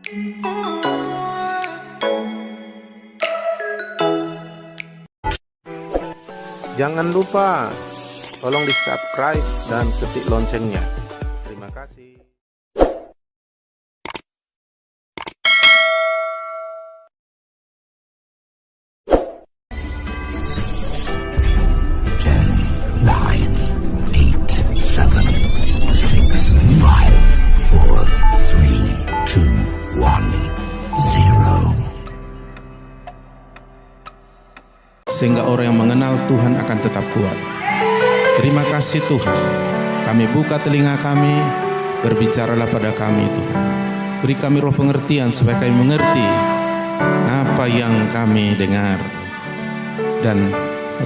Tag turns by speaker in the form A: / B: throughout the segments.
A: Jangan lupa tolong di subscribe dan ketik loncengnya. Terima kasih.
B: Sehingga orang yang mengenal Tuhan akan tetap kuat. Terima kasih Tuhan. Kami buka telinga kami, berbicaralah pada kami Tuhan. Beri kami roh pengertian supaya kami mengerti apa yang kami dengar. Dan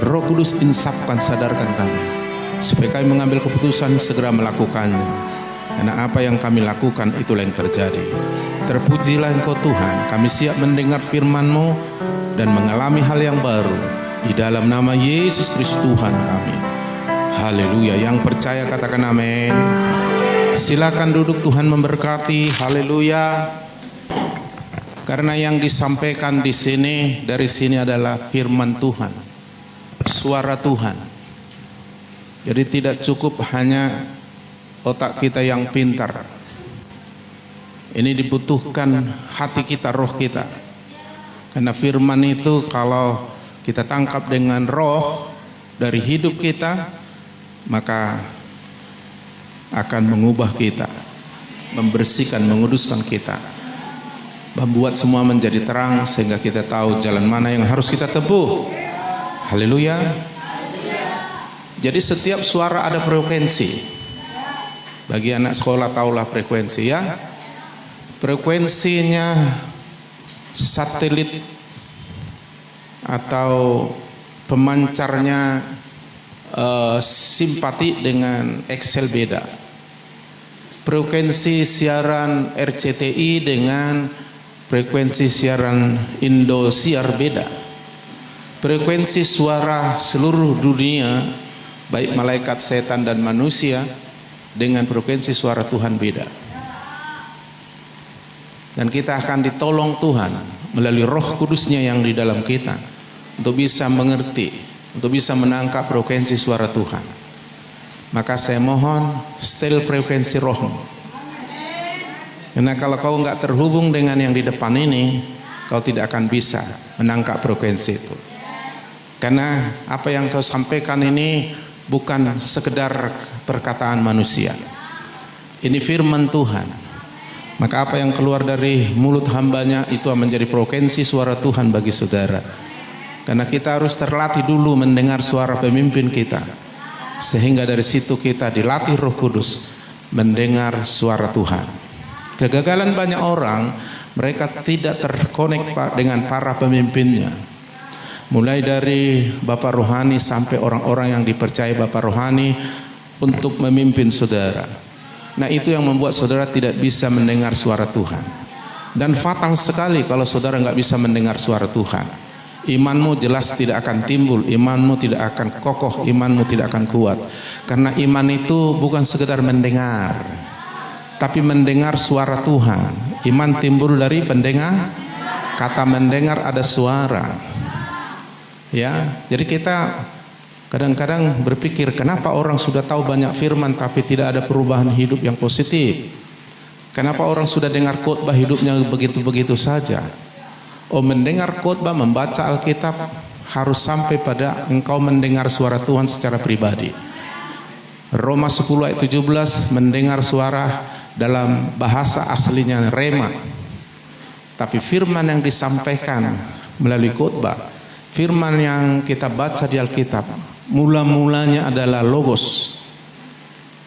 B: Roh Kudus insafkan, sadarkan kami supaya kami mengambil keputusan segera melakukannya. Karena apa yang kami lakukan itulah yang terjadi. Terpujilah Engkau Tuhan. Kami siap mendengar firman-Mu dan mengalami hal yang baru. Di dalam nama Yesus Kristus Tuhan kami. Haleluya. Yang percaya katakan amin. Silakan duduk, Tuhan memberkati. Haleluya. Karena yang disampaikan di sini, dari sini adalah firman Tuhan, suara Tuhan. Jadi tidak cukup hanya otak kita yang pintar. Ini dibutuhkan hati kita, roh kita. Karena firman itu kalau kita tangkap dengan roh dari hidup kita, maka akan mengubah kita, membersihkan, menguduskan kita, membuat semua menjadi terang sehingga kita tahu jalan mana yang harus kita tempuh. Haleluya. Jadi setiap suara ada frekuensi. Bagi anak sekolah tahulah frekuensi ya. Frekuensinya satelit atau pemancarnya simpati dengan Excel beda. Frekuensi siaran RCTI dengan frekuensi siaran Indosiar beda. Frekuensi suara seluruh dunia, baik malaikat, setan dan manusia, dengan frekuensi suara Tuhan beda. Dan kita akan ditolong Tuhan melalui Roh Kudusnya yang di dalam kita untuk bisa mengerti, untuk bisa menangkap frekuensi suara Tuhan. Maka saya mohon setel frekuensi rohmu. Karena kalau kau nggak terhubung dengan yang di depan ini, kau tidak akan bisa menangkap frekuensi itu. Karena apa yang kau sampaikan ini bukan sekedar perkataan manusia. Ini firman Tuhan. Maka apa yang keluar dari mulut hambanya itu menjadi frekuensi suara Tuhan bagi saudara. Karena kita harus terlatih dulu mendengar suara pemimpin kita. Sehingga dari situ kita dilatih Roh Kudus mendengar suara Tuhan. Kegagalan banyak orang, mereka tidak terkonek dengan para pemimpinnya. Mulai dari Bapak Rohani sampai orang-orang yang dipercaya Bapak Rohani untuk memimpin saudara. Nah itu yang membuat saudara tidak bisa mendengar suara Tuhan. Dan fatal sekali kalau saudara nggak bisa mendengar suara Tuhan. Imanmu jelas tidak akan timbul, imanmu tidak akan kokoh, imanmu tidak akan kuat. Karena iman itu bukan sekedar mendengar, tapi mendengar suara Tuhan. Iman timbul dari pendengar. Kata mendengar ada suara. Ya, jadi kita kadang-kadang berpikir kenapa orang sudah tahu banyak firman tapi tidak ada perubahan hidup yang positif. Kenapa orang sudah dengar khotbah hidupnya begitu-begitu saja. Oh, mendengar khotbah, membaca Alkitab harus sampai pada engkau mendengar suara Tuhan secara pribadi. Roma 10 ayat 17 mendengar suara dalam bahasa aslinya rema. Tapi firman yang disampaikan melalui khotbah, firman yang kita baca di Alkitab, mula-mulanya adalah logos.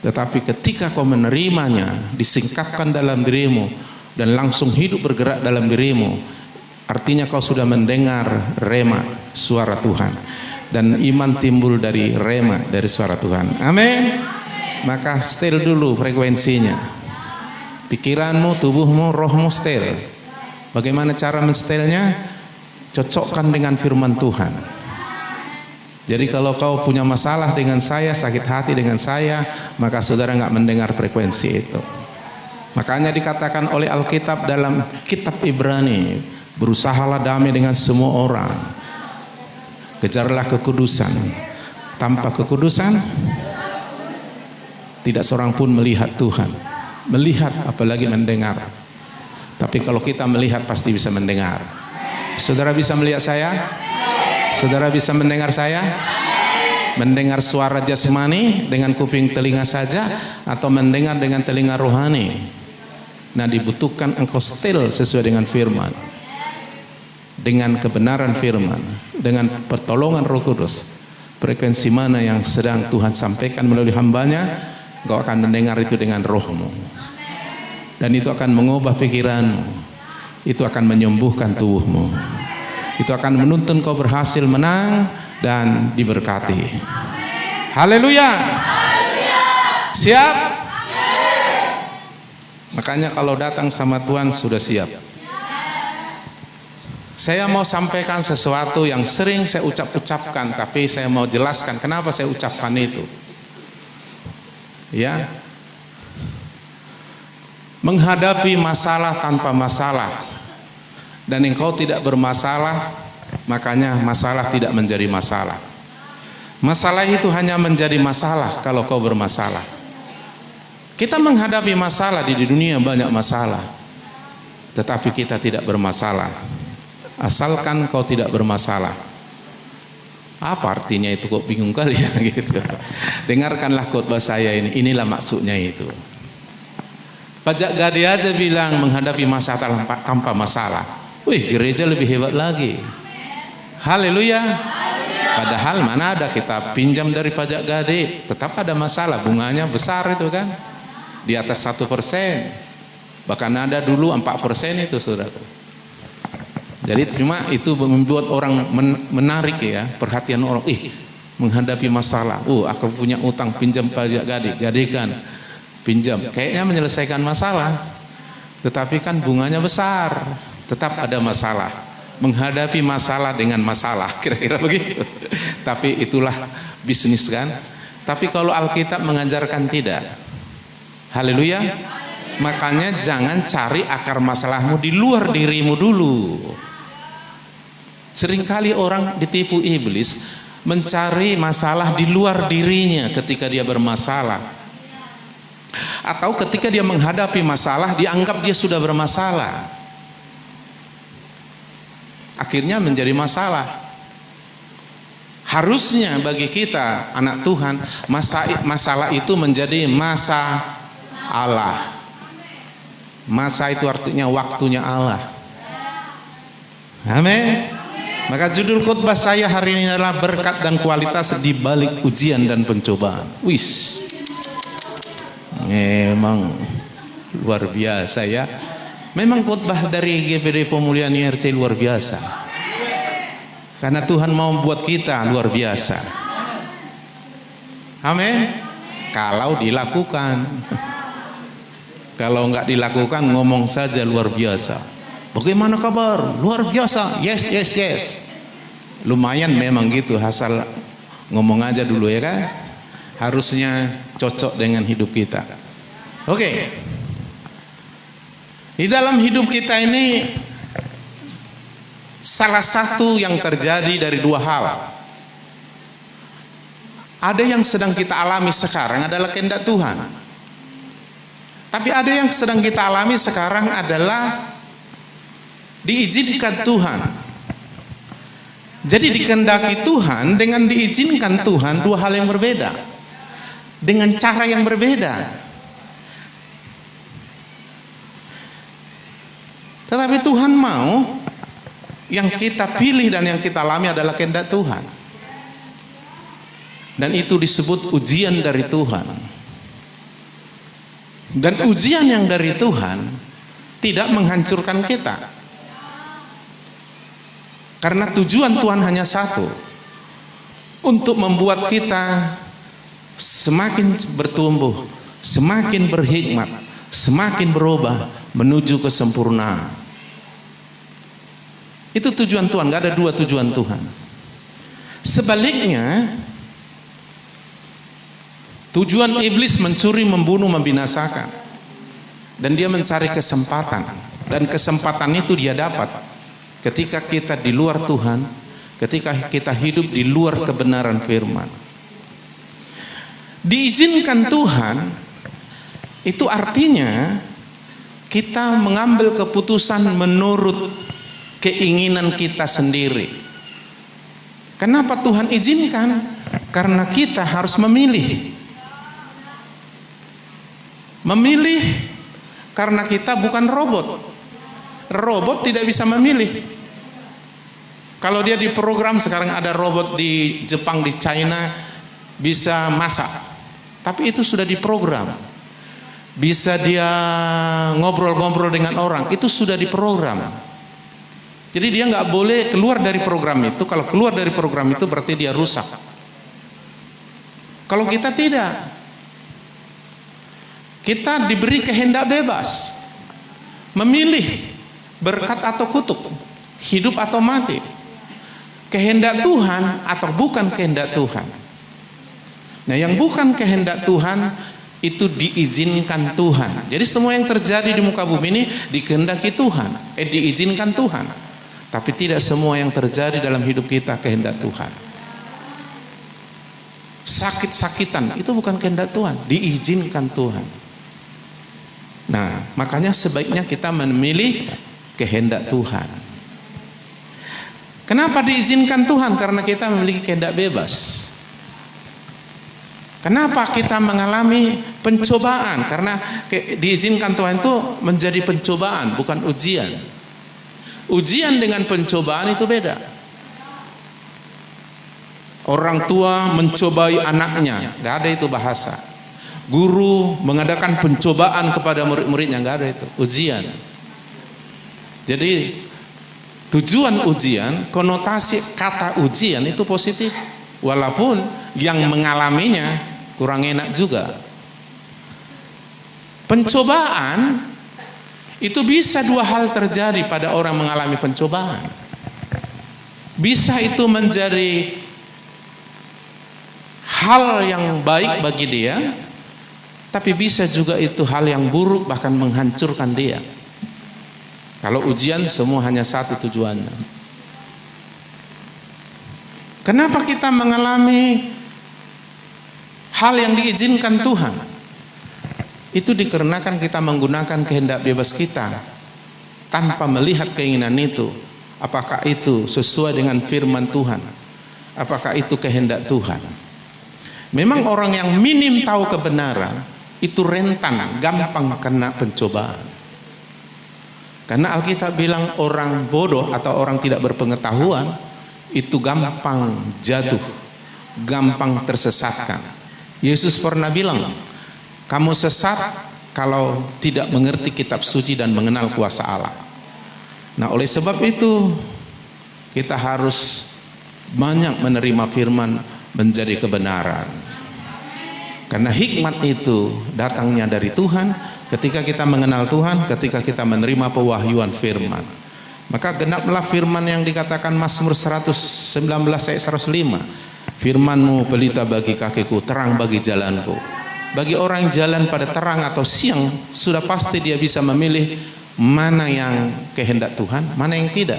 B: Tetapi ketika kau menerimanya, disingkapkan dalam dirimu dan langsung hidup bergerak dalam dirimu, artinya kau sudah mendengar rema, suara Tuhan. Dan iman timbul dari rema, dari suara Tuhan. Amin. Maka setel dulu frekuensinya. Pikiranmu, tubuhmu, rohmu setel. Bagaimana cara menstelnya? Cocokkan dengan firman Tuhan. Jadi kalau kau punya masalah dengan saya, sakit hati dengan saya, maka saudara nggak mendengar frekuensi itu. Makanya dikatakan oleh Alkitab dalam kitab Ibrani, berusahalah damai dengan semua orang, kejarlah kekudusan. Tanpa kekudusan tidak seorang pun melihat Tuhan, melihat apalagi mendengar. Tapi kalau kita melihat pasti bisa mendengar. Saudara bisa melihat saya? Saudara bisa mendengar saya? Mendengar suara jasmani dengan kuping telinga saja, atau mendengar dengan telinga rohani? Nah, dibutuhkan engkau setel sesuai dengan firman, dengan kebenaran firman, dengan pertolongan Roh Kudus. Frekuensi mana yang sedang Tuhan sampaikan melalui hambanya, engkau akan mendengar itu dengan rohmu, dan itu akan mengubah pikiranmu, itu akan menyembuhkan tubuhmu, itu akan menuntun kau berhasil menang dan diberkati. Haleluya. Siap? Makanya kalau datang sama Tuhan sudah siap. Saya mau sampaikan sesuatu yang sering saya ucapkan, tapi saya mau jelaskan kenapa saya ucapkan itu. Ya, menghadapi masalah tanpa masalah, dan engkau tidak bermasalah, makanya masalah tidak menjadi masalah. Masalah itu hanya menjadi masalah kalau kau bermasalah. Kita menghadapi masalah, di dunia banyak masalah, tetapi kita tidak bermasalah. Asalkan kau tidak bermasalah. Apa artinya itu, kok bingung kali ya gitu. Dengarkanlah khotbah saya ini, inilah maksudnya itu. Pajak Gade aja bilang menghadapi masalah tanpa masalah. Wih, gereja lebih hebat lagi. Haleluya. Padahal mana ada kita pinjam dari pajak Gade, tetap ada masalah, bunganya besar itu kan, di atas 1%, bahkan ada dulu 4% itu, saudara. Jadi cuma itu membuat orang menarik ya perhatian orang. Menghadapi masalah, aku punya utang, pinjam pajak Gade, gadekan, pinjam, kayaknya menyelesaikan masalah, tetapi kan bunganya besar, tetap ada masalah. Menghadapi masalah dengan masalah, kira-kira begitu. Tapi itulah bisnis kan. Tapi kalau Alkitab mengajarkan tidak. Haleluya. Makanya jangan cari akar masalahmu di luar dirimu dulu. Seringkali orang ditipu iblis mencari masalah di luar dirinya ketika dia bermasalah, atau ketika dia menghadapi masalah dianggap dia sudah bermasalah, akhirnya menjadi masalah. Harusnya bagi kita anak Tuhan, masalah itu menjadi masa Allah. Masa itu artinya waktunya Allah. Amin. Maka judul khotbah saya hari ini adalah berkat dan kualitas di balik ujian dan pencobaan. Wis, memang luar biasa ya. Memang khotbah dari GPD Pemulihan IRC luar biasa, karena Tuhan mau buat kita luar biasa. Amin. Kalau dilakukan. Kalau enggak dilakukan ngomong saja luar biasa. Bagaimana kabar? Luar biasa. Yes, yes, yes. Lumayan memang gitu, asal ngomong aja dulu ya kan. Harusnya cocok dengan hidup kita. Oke. Di dalam hidup kita ini salah satu yang terjadi dari dua hal. Ada yang sedang kita alami sekarang adalah kehendak Tuhan. Tapi ada yang sedang kita alami sekarang adalah diizinkan Tuhan. Jadi dikehendaki Tuhan dengan diizinkan Tuhan, dua hal yang berbeda, dengan cara yang berbeda. Tetapi Tuhan mau yang kita pilih dan yang kita alami adalah kehendak Tuhan. Dan itu disebut ujian dari Tuhan. Dan ujian yang dari Tuhan tidak menghancurkan kita. Karena tujuan Tuhan hanya satu, untuk membuat kita semakin bertumbuh, semakin berhikmat, semakin berubah menuju kesempurnaan. Itu tujuan Tuhan, gak ada dua tujuan Tuhan. Sebaliknya, tujuan iblis mencuri, membunuh, membinasakan. dan dia mencari kesempatan, dan kesempatan itu dia dapat ketika kita di luar Tuhan, ketika kita hidup di luar kebenaran firman. Diizinkan Tuhan itu artinya kita mengambil keputusan menurut keinginan kita sendiri. Kenapa Tuhan izinkan? Karena kita harus memilih. Memilih karena kita bukan robot. Robot tidak bisa memilih. Kalau dia diprogram, sekarang ada robot di Jepang, di China bisa masak, tapi itu sudah diprogram. Bisa dia ngobrol-ngobrol dengan orang, itu sudah diprogram. Jadi dia nggak boleh keluar dari program itu. Kalau keluar dari program itu berarti dia rusak. Kalau kita tidak, kita diberi kehendak bebas, memilih berkat atau kutuk, hidup atau mati, kehendak Tuhan atau bukan kehendak Tuhan. Nah, yang bukan kehendak Tuhan itu diizinkan Tuhan. Jadi semua yang terjadi di muka bumi ini dikehendaki Tuhan, diizinkan Tuhan. Tapi tidak semua yang terjadi dalam hidup kita kehendak Tuhan. Sakit-sakitan itu bukan kehendak Tuhan, diizinkan Tuhan. Nah, makanya sebaiknya kita memilih kehendak Tuhan. Kenapa diizinkan Tuhan? Karena kita memiliki kehendak bebas. Kenapa kita mengalami pencobaan? Karena diizinkan Tuhan itu menjadi pencobaan, bukan ujian. Ujian dengan pencobaan itu beda. Orang tua mencobai anaknya, nggak ada itu bahasa. Guru mengadakan pencobaan kepada murid-muridnya, nggak ada itu, ujian. Jadi tujuan ujian, konotasi kata ujian itu positif, walaupun yang mengalaminya kurang enak juga. Pencobaan itu bisa dua hal terjadi pada orang mengalami pencobaan. Bisa itu menjadi hal yang baik bagi dia, tapi bisa juga itu hal yang buruk, bahkan menghancurkan dia. Kalau ujian semua hanya satu tujuannya. Kenapa kita mengalami hal yang diizinkan Tuhan? Itu dikarenakan kita menggunakan kehendak bebas kita tanpa melihat keinginan itu. Apakah itu sesuai dengan firman Tuhan? Apakah itu kehendak Tuhan? Memang orang yang minim tahu kebenaran itu rentan, gampang kena pencobaan. Karena Alkitab bilang orang bodoh atau orang tidak berpengetahuan itu gampang jatuh, gampang tersesatkan. Yesus pernah bilang, kamu sesat kalau tidak mengerti kitab suci dan mengenal kuasa Allah. Nah, oleh sebab itu kita harus banyak menerima firman menjadi kebenaran. Karena hikmat itu datangnya dari Tuhan ketika kita mengenal Tuhan, ketika kita menerima pewahyuan firman. Maka genaplah firman yang dikatakan Mazmur 119 ayat 105. Firman-Mu pelita bagi kakiku, terang bagi jalanku. Bagi orang yang jalan pada terang atau siang, sudah pasti dia bisa memilih mana yang kehendak Tuhan, mana yang tidak.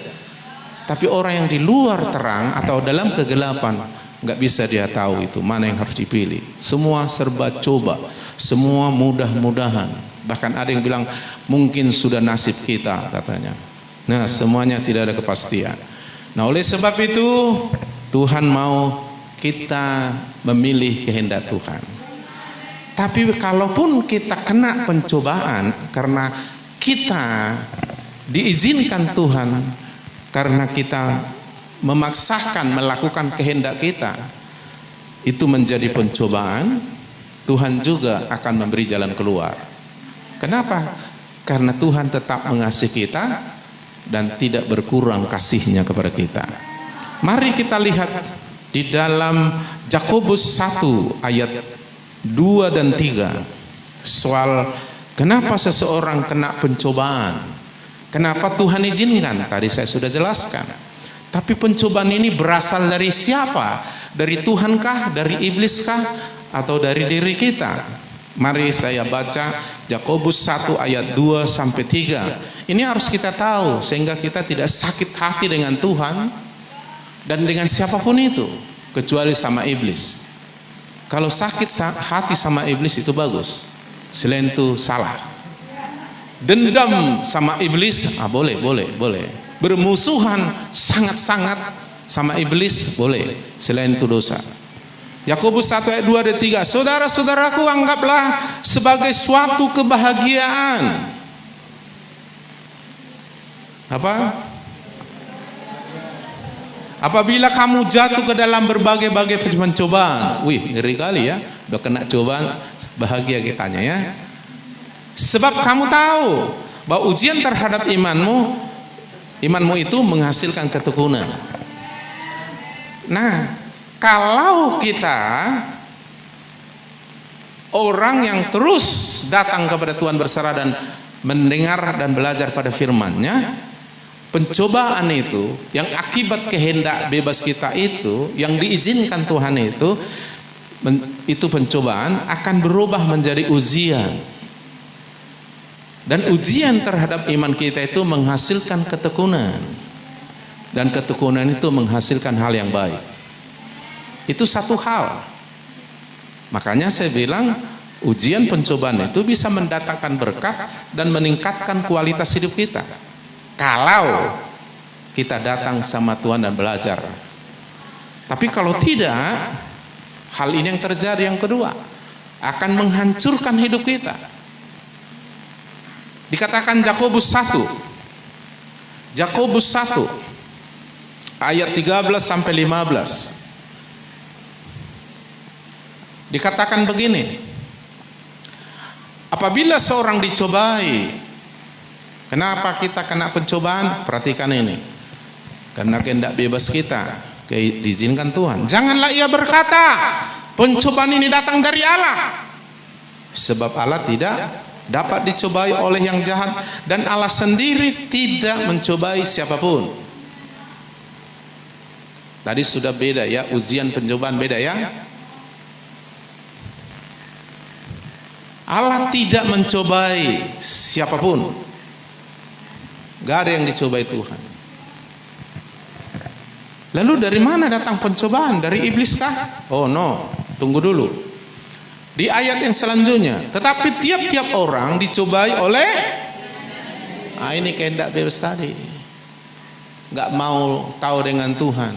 B: Tapi orang yang di luar terang atau dalam kegelapan, nggak bisa dia tahu itu mana yang harus dipilih. Semua serba coba, semua mudah-mudahan. Bahkan ada yang bilang mungkin sudah nasib kita, katanya. Nah, semuanya tidak ada kepastian. Nah, oleh sebab itu Tuhan mau kita memilih kehendak Tuhan. Tapi kalaupun kita kena pencobaan karena kita diizinkan Tuhan, karena kita memaksakan melakukan kehendak kita, itu menjadi pencobaan, Tuhan juga akan memberi jalan keluar. Kenapa? Karena Tuhan tetap mengasihi kita dan tidak berkurang kasih-Nya kepada kita. Mari kita lihat di dalam Yakobus 1 ayat 2 dan 3 soal kenapa seseorang kena pencobaan, kenapa Tuhan izinkan. Tadi saya sudah jelaskan. Tapi pencobaan ini berasal dari siapa? Dari Tuhankah? Dari ibliskah? Atau dari diri kita? Mari saya baca Yakobus 1 ayat 2 sampai 3. Ini harus kita tahu sehingga kita tidak sakit hati dengan Tuhan dan dengan siapapun itu, kecuali sama iblis. Kalau sakit hati sama iblis itu bagus, selain itu salah. Dendam sama iblis, boleh. Bermusuhan sangat-sangat sama iblis, boleh, selain itu dosa. Yakobus 1 ayat 2 dan 3. Saudara-saudaraku, anggaplah sebagai suatu kebahagiaan. Apa? Apabila kamu jatuh ke dalam berbagai-bagai pencobaan. Wih, ngeri kali ya. Udah kena cobaan, bahagia kitanya ya. Sebab kamu tahu bahwa ujian terhadap imanmu itu menghasilkan ketekunan. Nah, kalau kita orang yang terus datang kepada Tuhan berserah dan mendengar dan belajar pada firman-Nya, pencobaan itu yang akibat kehendak bebas kita itu, yang diizinkan Tuhan itu pencobaan akan berubah menjadi ujian. Dan ujian terhadap iman kita itu menghasilkan ketekunan. Dan ketekunan itu menghasilkan hal yang baik. Itu satu hal. Makanya saya bilang ujian pencobaan itu bisa mendatangkan berkat dan meningkatkan kualitas hidup kita. Kalau kita datang sama Tuhan dan belajar. Tapi kalau tidak, hal ini yang terjadi yang kedua, akan menghancurkan hidup kita. Dikatakan Yakobus 1 ayat 13 sampai 15. Dikatakan begini, apabila seorang dicobai, kenapa kita kena pencobaan? Perhatikan ini, karena kehendak bebas kita, diizinkan Tuhan. Janganlah ia berkata, pencobaan ini datang dari Allah, sebab Allah tidak dapat dicobai oleh yang jahat, dan Allah sendiri tidak mencobai siapapun. Tadi sudah beda ya, ujian pencobaan beda ya. Allah tidak mencobai siapapun. Gak ada yang dicobai Tuhan. Lalu dari mana datang pencobaan? Dari iblis kah? Oh no, tunggu dulu. Di ayat yang selanjutnya, tetapi tiap-tiap orang dicobai oleh ini kehendak bebas tadi. Gak mau tahu dengan Tuhan.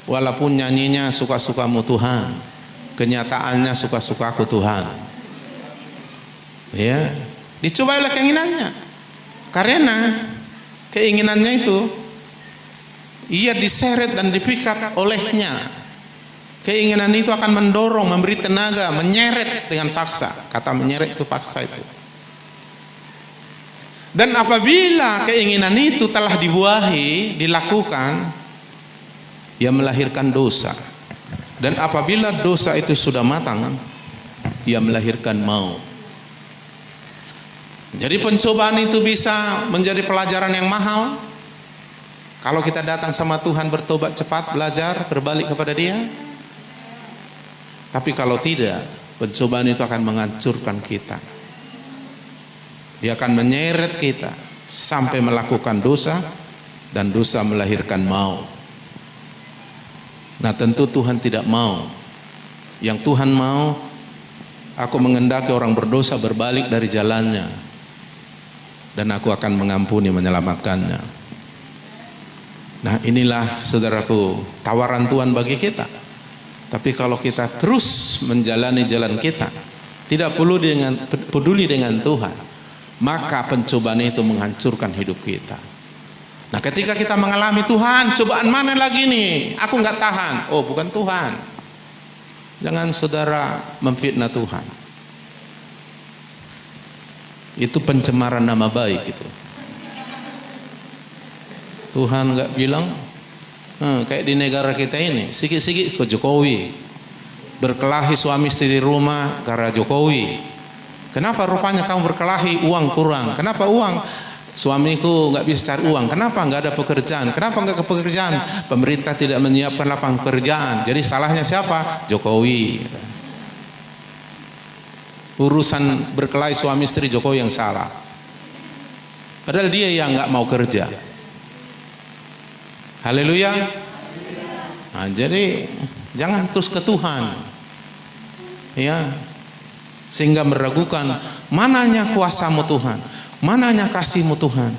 B: Walaupun nyanyinya suka-sukamu Tuhan, kenyataannya suka-sukaku Tuhan. Ya, dicoba oleh keinginannya. Karena keinginannya itu ia diseret dan dipikat olehnya. Keinginan itu akan mendorong, memberi tenaga, menyeret dengan paksa. Kata menyeret itu paksa itu. Dan apabila keinginan itu telah dibuahi, dilakukan, ia melahirkan dosa. Dan apabila dosa itu sudah matang, ia melahirkan maut. Jadi pencobaan itu bisa menjadi pelajaran yang mahal. Kalau kita datang sama Tuhan, bertobat cepat, belajar, berbalik kepada Dia. Tapi kalau tidak, pencobaan itu akan menghancurkan kita. Dia akan menyeret kita sampai melakukan dosa, dan dosa melahirkan maut. Nah, tentu Tuhan tidak mau. Yang Tuhan mau, aku mengendaki orang berdosa berbalik dari jalannya, dan aku akan mengampuni, menyelamatkannya. Nah, inilah saudaraku tawaran Tuhan bagi kita. Tapi kalau kita terus menjalani jalan kita, tidak peduli dengan Tuhan, maka pencobaan itu menghancurkan hidup kita. Nah, ketika kita mengalami Tuhan, cobaan mana lagi nih? Aku nggak tahan. Oh, bukan Tuhan. Jangan saudara memfitnah Tuhan. Itu pencemaran nama baik itu. Tuhan nggak bilang kayak di negara kita ini, sikit-sikit ke Jokowi, berkelahi suami istri di rumah karena Jokowi. Kenapa rupanya kamu berkelahi? Uang kurang. Kenapa uang? Suamiku nggak bisa cari uang. Kenapa nggak ada pekerjaan? Kenapa nggak ke pekerjaan? Pemerintah tidak menyiapkan lapangan pekerjaan. Jadi salahnya siapa? Jokowi. Urusan berkelahi suami istri Jokowi yang salah. Padahal dia yang nggak mau kerja. Haleluya. Nah, jadi jangan terus ke Tuhan, ya, sehingga meragukan mananya kuasamu Tuhan, mananya kasihmu Tuhan.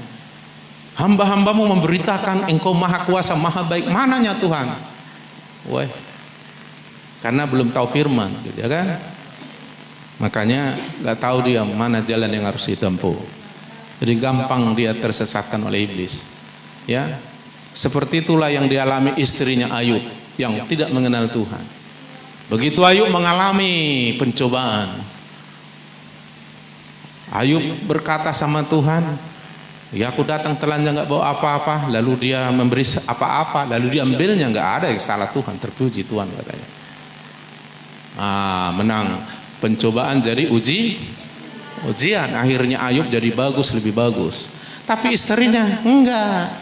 B: Hamba-hambamu memberitakan Engkau maha kuasa, maha baik, mananya Tuhan? Woi, karena belum tahu firman, gitu, ya kan? Makanya nggak tahu dia mana jalan yang harus ditempuh. Jadi gampang dia tersesatkan oleh iblis, ya. Seperti itulah yang dialami istrinya Ayub yang tidak mengenal Tuhan. Begitu Ayub mengalami pencobaan, Ayub berkata sama Tuhan, ya aku datang telanjang nggak bawa apa-apa, lalu dia memberi apa-apa, lalu dia ambilnya, nggak ada yang salah Tuhan, terpuji Tuhan katanya. Menang pencobaan jadi ujian, akhirnya Ayub jadi bagus, lebih bagus. Tapi istrinya enggak.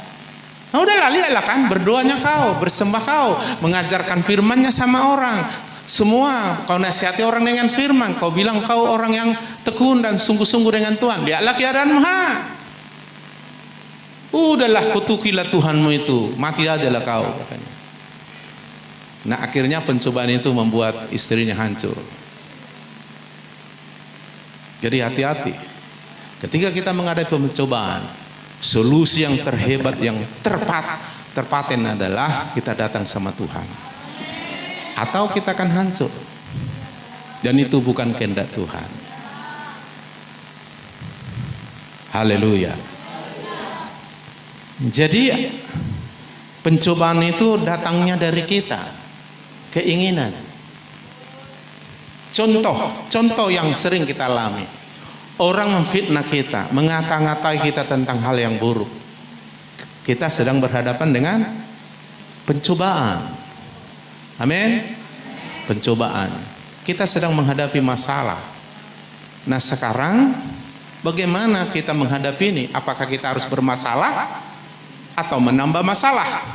B: Nah, udahlah, lihatlah kan, berdoanya kau, bersembah kau, mengajarkan firmannya sama orang. Semua kau nasihati orang dengan firman, kau bilang kau orang yang tekun dan sungguh-sungguh dengan Tuhan. Lihatlah keadaanmu, udahlah, kutukilah Tuhanmu itu, mati aja lah kau, katanya. Nah, akhirnya pencobaan itu membuat istrinya hancur. Jadi hati-hati ketika kita menghadapi pencobaan. Solusi yang terhebat, yang terpaten adalah kita datang sama Tuhan, atau kita akan hancur, dan itu bukan kehendak Tuhan. Haleluya. Jadi pencobaan itu datangnya dari kita, keinginan. Contoh yang sering kita alami, orang memfitnah kita, mengata-ngatai kita tentang hal yang buruk. Kita sedang berhadapan dengan pencobaan. Amin. Pencobaan. Kita sedang menghadapi masalah. Nah, sekarang bagaimana kita menghadapi ini? Apakah kita harus bermasalah atau menambah masalah?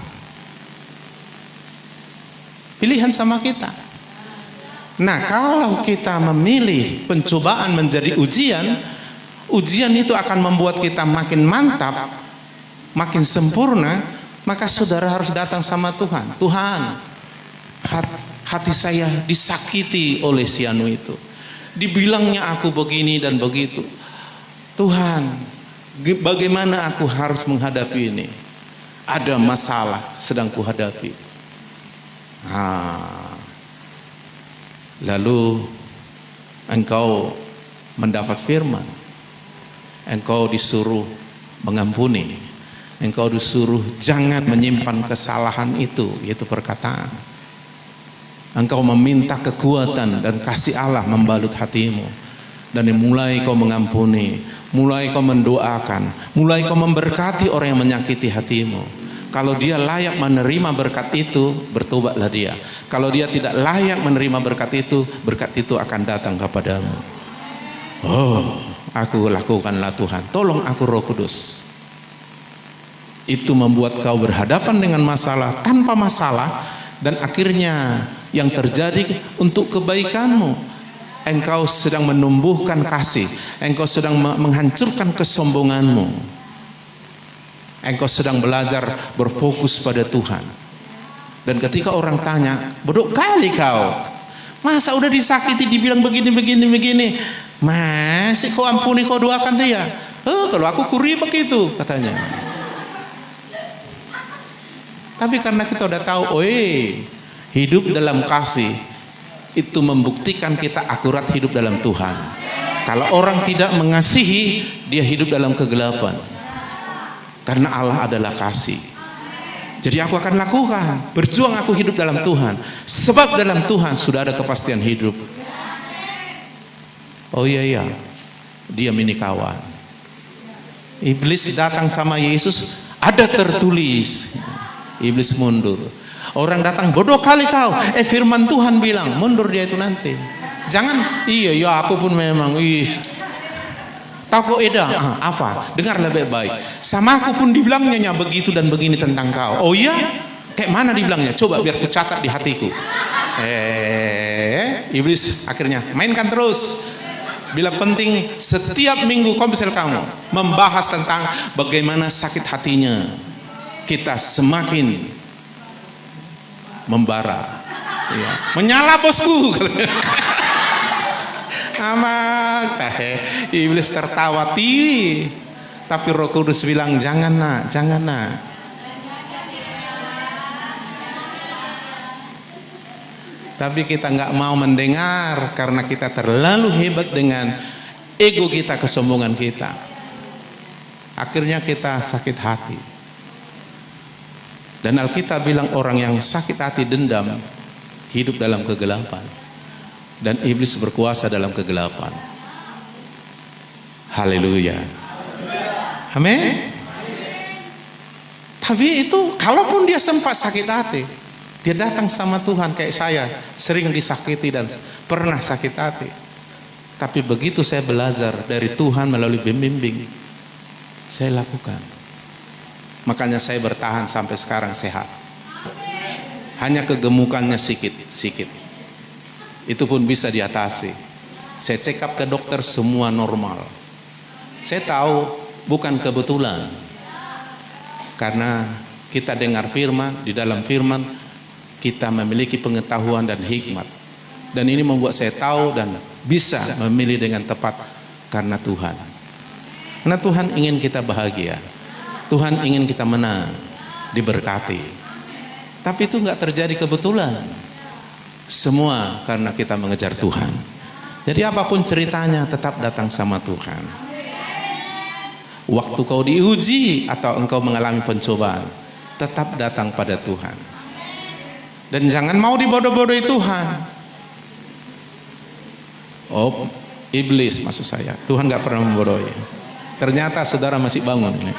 B: Pilihan sama kita. Nah, kalau kita memilih pencobaan menjadi ujian itu akan membuat kita makin mantap, makin sempurna. Maka saudara harus datang sama Tuhan. Tuhan, hati saya disakiti oleh si anu itu, dibilangnya aku begini dan begitu. Tuhan, bagaimana aku harus menghadapi ini? Ada masalah sedang kuhadapi. Lalu engkau mendapat firman, engkau disuruh mengampuni, engkau disuruh jangan menyimpan kesalahan itu, yaitu perkataan. Engkau meminta kekuatan dan kasih Allah membalut hatimu, dan mulai kau mengampuni, mulai kau mendoakan, mulai kau memberkati orang yang menyakiti hatimu. Kalau dia layak menerima berkat itu, bertobatlah dia. Kalau dia tidak layak menerima berkat itu akan datang kepadamu. Oh, aku lakukanlah Tuhan, tolong aku Roh Kudus. Itu membuat kau berhadapan dengan masalah tanpa masalah, dan akhirnya yang terjadi untuk kebaikanmu. Engkau sedang menumbuhkan kasih, engkau sedang menghancurkan kesombonganmu. Engkau sedang belajar berfokus pada Tuhan. Dan ketika orang tanya, bodoh kali kau, masa udah disakiti dibilang begini, masih kau ampuni, kau doakan dia. Kalau aku kuri begitu, katanya. Tapi karena kita udah tahu, hidup dalam kasih itu membuktikan kita akurat hidup dalam Tuhan. Kalau orang tidak mengasihi, dia hidup dalam kegelapan. Karena Allah adalah kasih. Jadi aku akan lakukan, berjuang aku hidup dalam Tuhan. Sebab dalam Tuhan sudah ada kepastian hidup. Oh iya, dia mini kawan. Iblis datang sama Yesus, ada tertulis. Iblis mundur. Orang datang, bodoh kali kau. Firman Tuhan bilang, mundur dia itu nanti. Jangan, iya aku pun memang, Tahu kok apa? Dengarlah baik-baik. Sama aku pun dibilangnya begitu dan begini tentang kau. Oh iya? Kayak mana dibilangnya? Coba biar ku catat di hatiku. Iblis akhirnya mainkan terus. Bila penting setiap minggu komsel kamu membahas tentang bagaimana sakit hatinya kita semakin membara. Ya. Menyala bosku. Amat iblis tertawa tiwi. Tapi Roh Kudus bilang jangan nak, jangan nak. Tapi kita nggak mau mendengar karena kita terlalu hebat dengan ego kita, kesombongan kita. Akhirnya kita sakit hati. Dan Alkitab bilang orang yang sakit hati dendam hidup dalam kegelapan. Dan iblis berkuasa dalam kegelapan. Haleluya. Amin. Tapi itu kalaupun dia sempat sakit hati, dia datang sama Tuhan kayak saya, sering disakiti dan pernah sakit hati. Tapi begitu saya belajar dari Tuhan melalui bimbing, saya lakukan. Makanya saya bertahan sampai sekarang sehat. Hanya kegemukannya sikit. Itu pun bisa diatasi. Saya check up ke dokter semua normal. Saya tahu bukan kebetulan. Karena kita dengar firman, di dalam firman kita memiliki pengetahuan dan hikmat. Dan ini membuat saya tahu dan bisa memilih dengan tepat karena Tuhan. Karena Tuhan ingin kita bahagia. Tuhan ingin kita menang, diberkati. Tapi itu nggak terjadi kebetulan. Semua karena kita mengejar Tuhan. Jadi apapun ceritanya tetap datang sama Tuhan. Waktu kau diuji atau engkau mengalami pencobaan, tetap datang pada Tuhan. Dan jangan mau dibodoh-bodohi Tuhan. Oh, iblis maksud saya. Tuhan nggak pernah membodohi. Ternyata saudara masih bangun ini.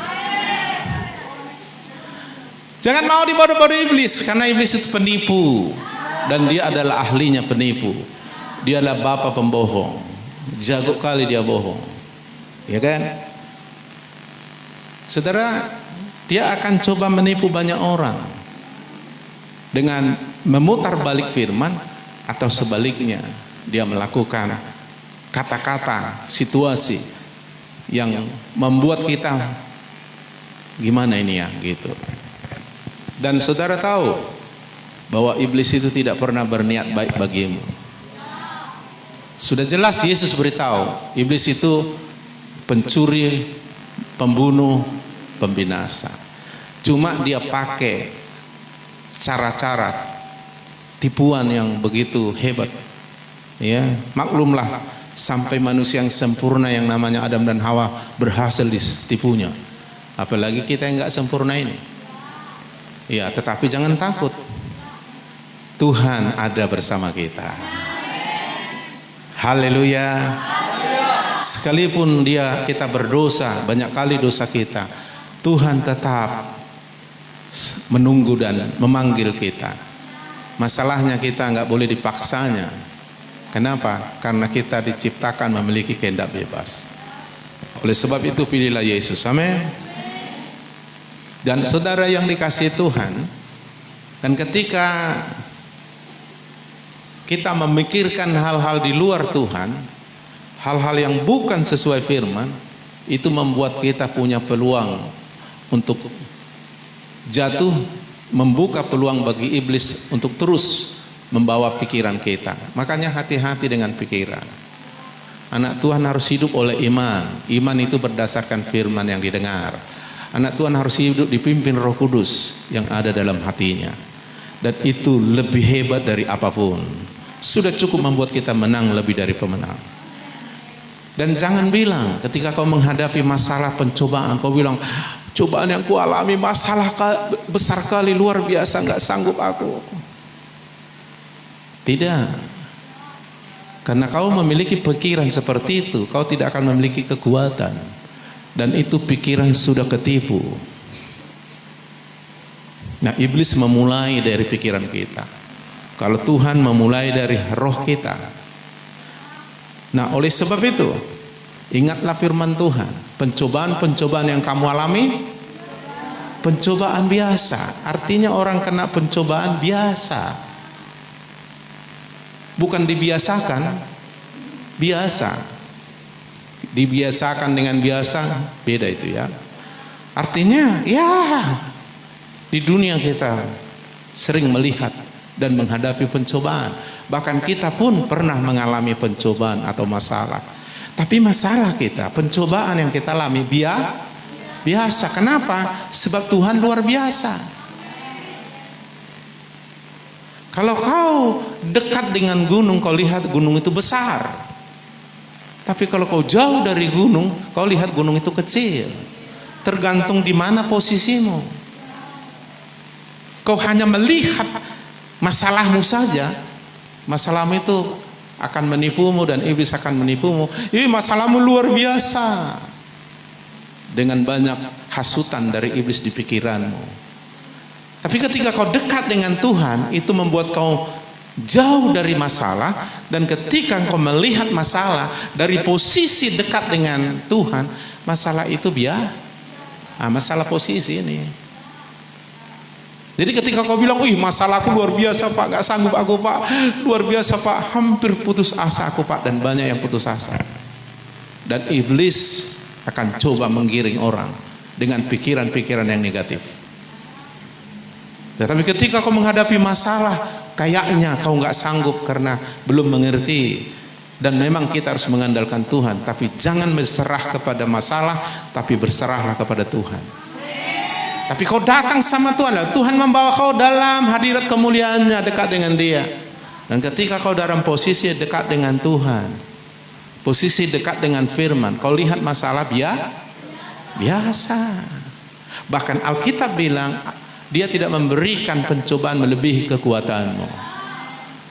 B: Jangan mau dibodoh-bodohi iblis, karena iblis itu penipu. Dan dia adalah ahlinya penipu. Dia adalah bapa pembohong. Jago kali dia bohong. Ya kan? Saudara, dia akan coba menipu banyak orang dengan memutar balik firman, atau sebaliknya dia melakukan kata-kata, situasi yang membuat kita gimana ini ya gitu. Dan saudara tahu bahwa iblis itu tidak pernah berniat baik bagimu. Sudah jelas Yesus beritahu, iblis itu pencuri, pembunuh, pembinasa. Cuma dia pakai cara-cara tipuan yang begitu hebat. Ya, maklumlah sampai manusia yang sempurna yang namanya Adam dan Hawa berhasil ditipunya. Apalagi kita yang nggak sempurna ini. Ya, tetapi jangan takut. Tuhan ada bersama kita. Haleluya. Sekalipun kita berdosa, banyak kali dosa kita, Tuhan tetap menunggu dan memanggil kita. Masalahnya kita nggak boleh dipaksanya. Kenapa? Karena kita diciptakan memiliki kehendak bebas. Oleh sebab itu pilihlah Yesus. Amin. Dan saudara yang dikasihi Tuhan, dan ketika kita memikirkan hal-hal di luar Tuhan, hal-hal yang bukan sesuai firman, itu membuat kita punya peluang untuk jatuh, membuka peluang bagi iblis untuk terus membawa pikiran kita. Makanya hati-hati dengan pikiran. Anak Tuhan harus hidup oleh iman. Iman itu berdasarkan firman yang didengar. Anak Tuhan harus hidup dipimpin Roh Kudus yang ada dalam hatinya. Dan itu lebih hebat dari apapun. Sudah cukup membuat kita menang lebih dari pemenang. Dan jangan bilang ketika kau menghadapi masalah pencobaan, kau bilang, cobaan yang ku alami masalah besar kali, luar biasa, nggak sanggup aku. Tidak. Karena kau memiliki pikiran seperti itu, kau tidak akan memiliki kekuatan. Dan itu pikiran sudah ketipu. Nah, iblis memulai dari pikiran kita. Kalau Tuhan memulai dari roh kita. Nah, oleh sebab itu, ingatlah firman Tuhan. Pencobaan-pencobaan yang kamu alami, pencobaan biasa. Artinya orang kena pencobaan biasa. Bukan dibiasakan, biasa. dibiasakan dengan biasa, beda itu ya. Artinya ya di dunia kita sering melihat dan menghadapi pencobaan. Bahkan kita pun pernah mengalami pencobaan atau masalah. Tapi masalah kita, pencobaan yang kita alami biasa. Kenapa? Sebab Tuhan luar biasa. Kalau kau dekat dengan gunung, kau lihat gunung itu besar. Tapi kalau kau jauh dari gunung, kau lihat gunung itu kecil. Tergantung di mana posisimu. Kau hanya melihat masalahmu saja, masalahmu itu akan menipumu dan iblis akan menipumu. Masalahmu luar biasa. Dengan banyak hasutan dari iblis di pikiranmu. Tapi ketika kau dekat dengan Tuhan, itu membuat kau jauh dari masalah. Dan ketika kau melihat masalah dari posisi dekat dengan Tuhan, masalah itu masalah posisi ini. Jadi ketika kau bilang, masalahku luar biasa Pak, gak sanggup aku Pak, luar biasa Pak, hampir putus asa aku Pak, dan banyak yang putus asa. Dan iblis akan coba menggiring orang dengan pikiran-pikiran yang negatif. Tetapi ketika kau menghadapi masalah, kayaknya kau gak sanggup karena belum mengerti. Dan memang kita harus mengandalkan Tuhan, tapi jangan berserah kepada masalah, tapi berserahlah kepada Tuhan. Tapi kau datang sama Tuhan, Tuhan membawa kau dalam hadirat kemuliaannya, dekat dengan Dia. Dan ketika kau dalam posisi dekat dengan Tuhan, posisi dekat dengan firman, kau lihat masalah biasa. Bahkan Alkitab bilang, Dia tidak memberikan pencobaan melebihi kekuatanmu.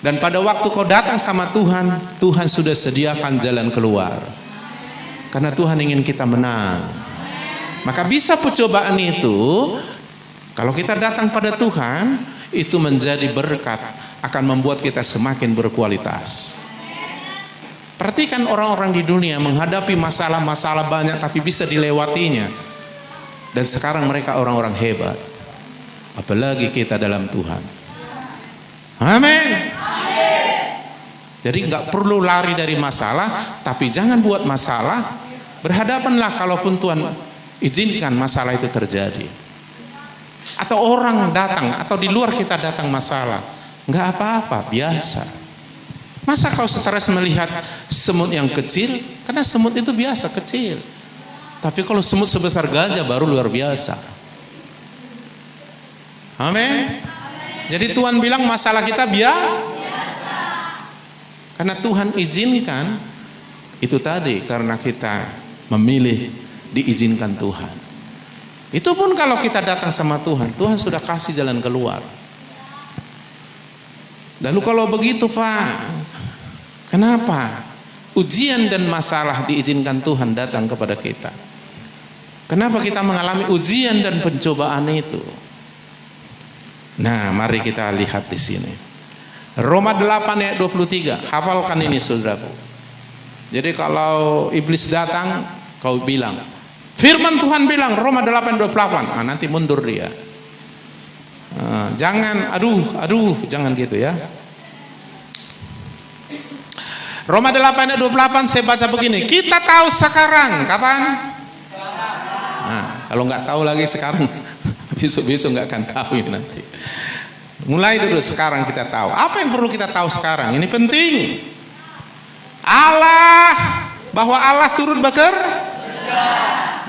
B: Dan pada waktu kau datang sama Tuhan, Tuhan sudah sediakan jalan keluar. Karena Tuhan ingin kita menang. Maka bisa percobaan itu, kalau kita datang pada Tuhan, itu menjadi berkat, akan membuat kita semakin berkualitas. Perhatikan orang-orang di dunia menghadapi masalah-masalah banyak tapi bisa dilewatinya. Dan sekarang mereka orang-orang hebat. Apalagi kita dalam Tuhan. Amin. Jadi nggak perlu lari dari masalah, tapi jangan buat masalah. Berhadapanlah kalaupun Tuhan izinkan masalah itu terjadi. Atau orang datang, atau di luar kita datang masalah, nggak apa-apa, biasa. Masa kau stres melihat semut yang kecil? Karena semut itu biasa, kecil. Tapi kalau semut sebesar gajah baru luar biasa. Amin. Jadi Tuhan bilang masalah kita biasa. Karena Tuhan izinkan itu tadi, karena kita memilih diizinkan Tuhan. Itu pun kalau kita datang sama Tuhan, Tuhan sudah kasih jalan keluar. Lalu kalau begitu Pak, kenapa ujian dan masalah diizinkan Tuhan datang kepada kita? Kenapa kita mengalami ujian dan pencobaan itu? Nah, mari kita lihat di sini. Roma 8 ayat 23. Hafalkan ini saudaraku. Jadi kalau iblis datang, kau bilang, firman Tuhan bilang Roma 8:28. Nanti mundur dia. Jangan jangan gitu ya. Roma 8:28 saya baca begini. Kita tahu sekarang, kapan? Kalau nggak tahu lagi sekarang, besok-besok nggak akan tahu ini nanti. Mulai dulu sekarang kita tahu. Apa yang perlu kita tahu sekarang? Ini penting. Bahwa Allah turut bekerja.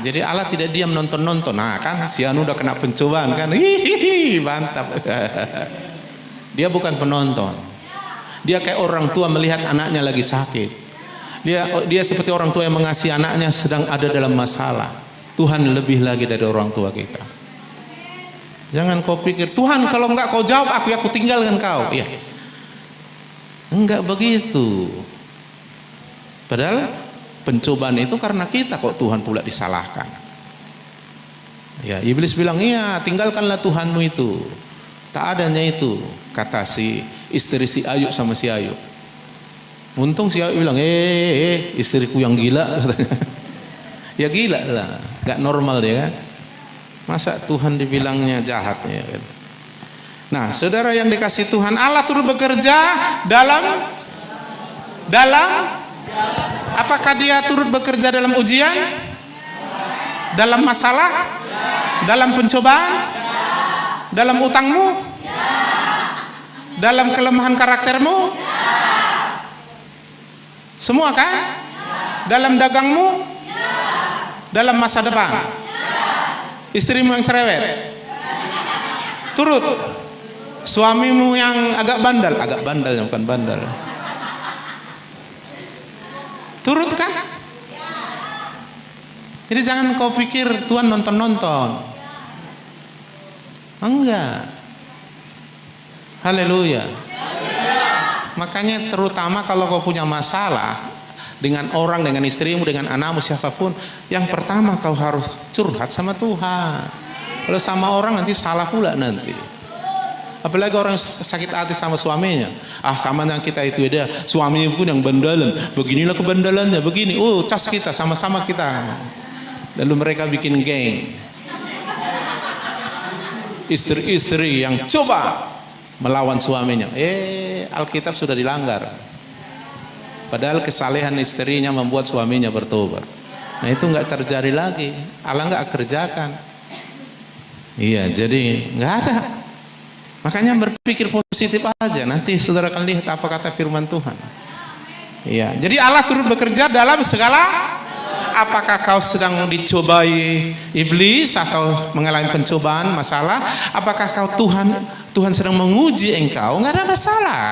B: Jadi Allah tidak diam nonton-nonton. Nah kan si Anu udah kena pencobaan kan. Hihihi, mantap. Dia bukan penonton. Dia kayak orang tua melihat anaknya lagi sakit. Dia seperti orang tua yang mengasihi anaknya sedang ada dalam masalah. Tuhan lebih lagi dari orang tua kita. Jangan kau pikir, Tuhan kalau enggak kau jawab aku tinggalkan kau. Ya. Enggak begitu. Padahal pencobaan itu karena kita kok Tuhan pula disalahkan. Ya, iblis bilang, iya tinggalkanlah Tuhanmu itu. Tak adanya itu, kata si istri si Ayub sama si Ayub. Untung si Ayub bilang, istriku yang gila katanya. Ya gila lah, gak normal dia kan. Masa Tuhan dibilangnya jahat ya kan? Nah, saudara yang dikasih Tuhan, Allah turut bekerja dalam Apakah dia turut bekerja dalam ujian? Dalam masalah? Dalam pencobaan? Dalam utangmu? Dalam kelemahan karaktermu? Semua kan? Dalam dagangmu? Dalam masa depan? Istrimu yang cerewet? Turut? Suamimu yang agak bandel bukan bandel. Turut kan? Jadi jangan kau pikir Tuhan nonton-nonton. Enggak. Haleluya. Makanya terutama kalau kau punya masalah dengan orang, dengan istrimu, dengan anakmu, siapapun, yang pertama kau harus curhat sama Tuhan. Kalau sama orang nanti salah pula nanti. Apalagi orang sakit hati sama suaminya. Sama yang kita itu dia, suaminya pun yang bandalan. Beginilah kebandalannya, begini. Cas kita, sama-sama kita. Lalu mereka bikin geng. Istri-istri yang coba melawan suaminya. Alkitab sudah dilanggar. Padahal kesalehan istrinya membuat suaminya bertobat. Nah itu nggak terjadi lagi. Allah nggak kerjakan. Iya, jadi nggak ada. Makanya berpikir positif aja. Nanti saudara akan lihat apa kata firman Tuhan. Iya, jadi Allah turut bekerja dalam segala. Apakah kau sedang dicobai iblis atau mengalami pencobaan, masalah? Apakah kau Tuhan sedang menguji engkau? Nggak ada masalah.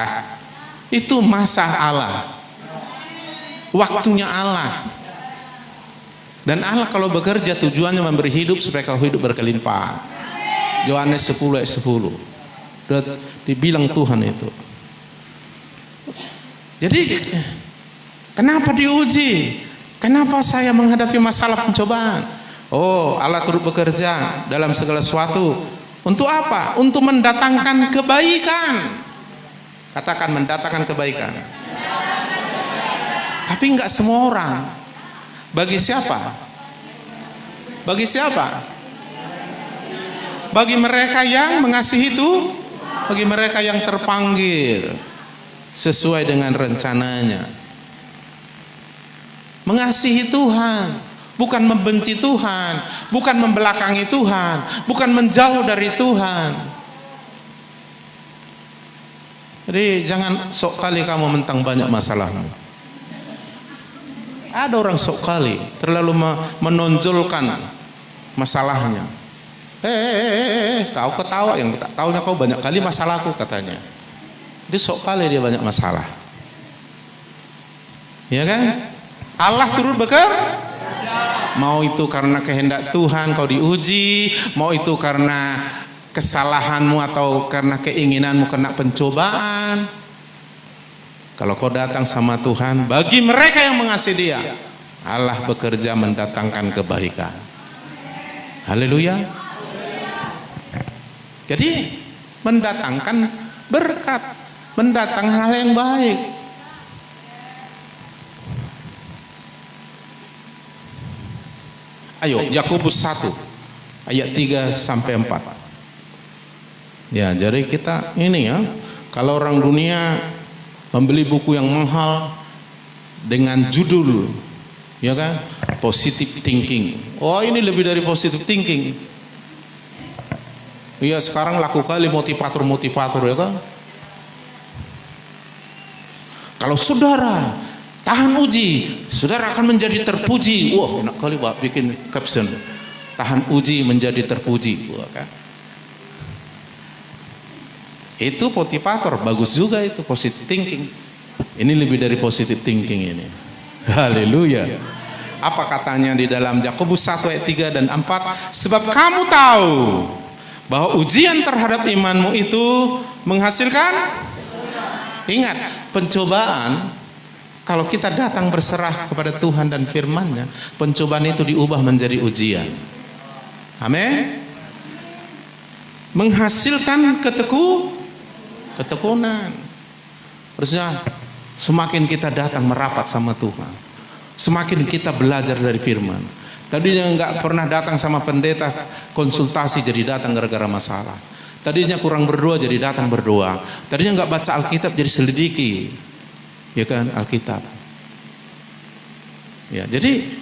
B: Itu masa Allah. Waktunya Allah. Dan Allah kalau bekerja tujuannya memberi hidup supaya kau hidup berkelimpahan. Yohanes 10 ayat 10. Udah dibilang Tuhan itu. Jadi kenapa diuji? Kenapa saya menghadapi masalah pencobaan? Allah turut bekerja dalam segala sesuatu. Untuk apa? Untuk mendatangkan kebaikan. Katakan mendatangkan kebaikan. Tapi enggak semua orang. Bagi siapa? Bagi siapa? Bagi mereka yang mengasihi itu. Bagi mereka yang terpanggil sesuai dengan rencananya. Mengasihi Tuhan, bukan membenci Tuhan, bukan membelakangi Tuhan, bukan menjauh dari Tuhan. Jadi jangan sok kali kamu mentang banyak masalahmu. Ada orang sok kali terlalu menonjolkan masalahnya. Kau ketawa, yang tak tahunya kau banyak kali masalahku katanya. Dia sok kali dia banyak masalah. Ya kan? Allah turut bekerja. Mau itu karena kehendak Tuhan kau diuji, mau itu karena kesalahanmu atau karena keinginanmu kena pencobaan. Kalau kau datang sama Tuhan, bagi mereka yang mengasihi Dia, Allah bekerja mendatangkan kebaikan. Haleluya. Jadi mendatangkan berkat, mendatangkan hal yang baik. Ayo, Yakobus 1 ayat 3 sampai 4. Ya, jadi kita ini ya, kalau orang dunia membeli buku yang mahal dengan judul ya kan, positive thinking. Ini lebih dari positive thinking. Iya, sekarang laku kali motivator ya kan. Kalau saudara tahan uji, saudara akan menjadi terpuji. Wah, enak kali Pak bikin caption. Tahan uji menjadi terpuji. Wah, kan? Itu motivator, bagus juga itu positive thinking. Ini lebih dari positive thinking ini. Haleluya. Apa katanya di dalam Yakobus 1 ayat 3 dan 4? Sebab kamu tahu bahwa ujian terhadap imanmu itu menghasilkan, ingat, pencobaan. Kalau kita datang berserah kepada Tuhan dan firman-Nya, pencobaan itu diubah menjadi ujian. Amin. Menghasilkan ketekunan. Harusnya semakin kita datang merapat sama Tuhan, semakin kita belajar dari firman. Tadinya nggak pernah datang sama pendeta konsultasi, jadi datang gara-gara masalah. Tadinya kurang berdoa, jadi datang berdoa. Tadinya nggak baca Alkitab, jadi selidiki, ya kan, Alkitab. Ya, jadi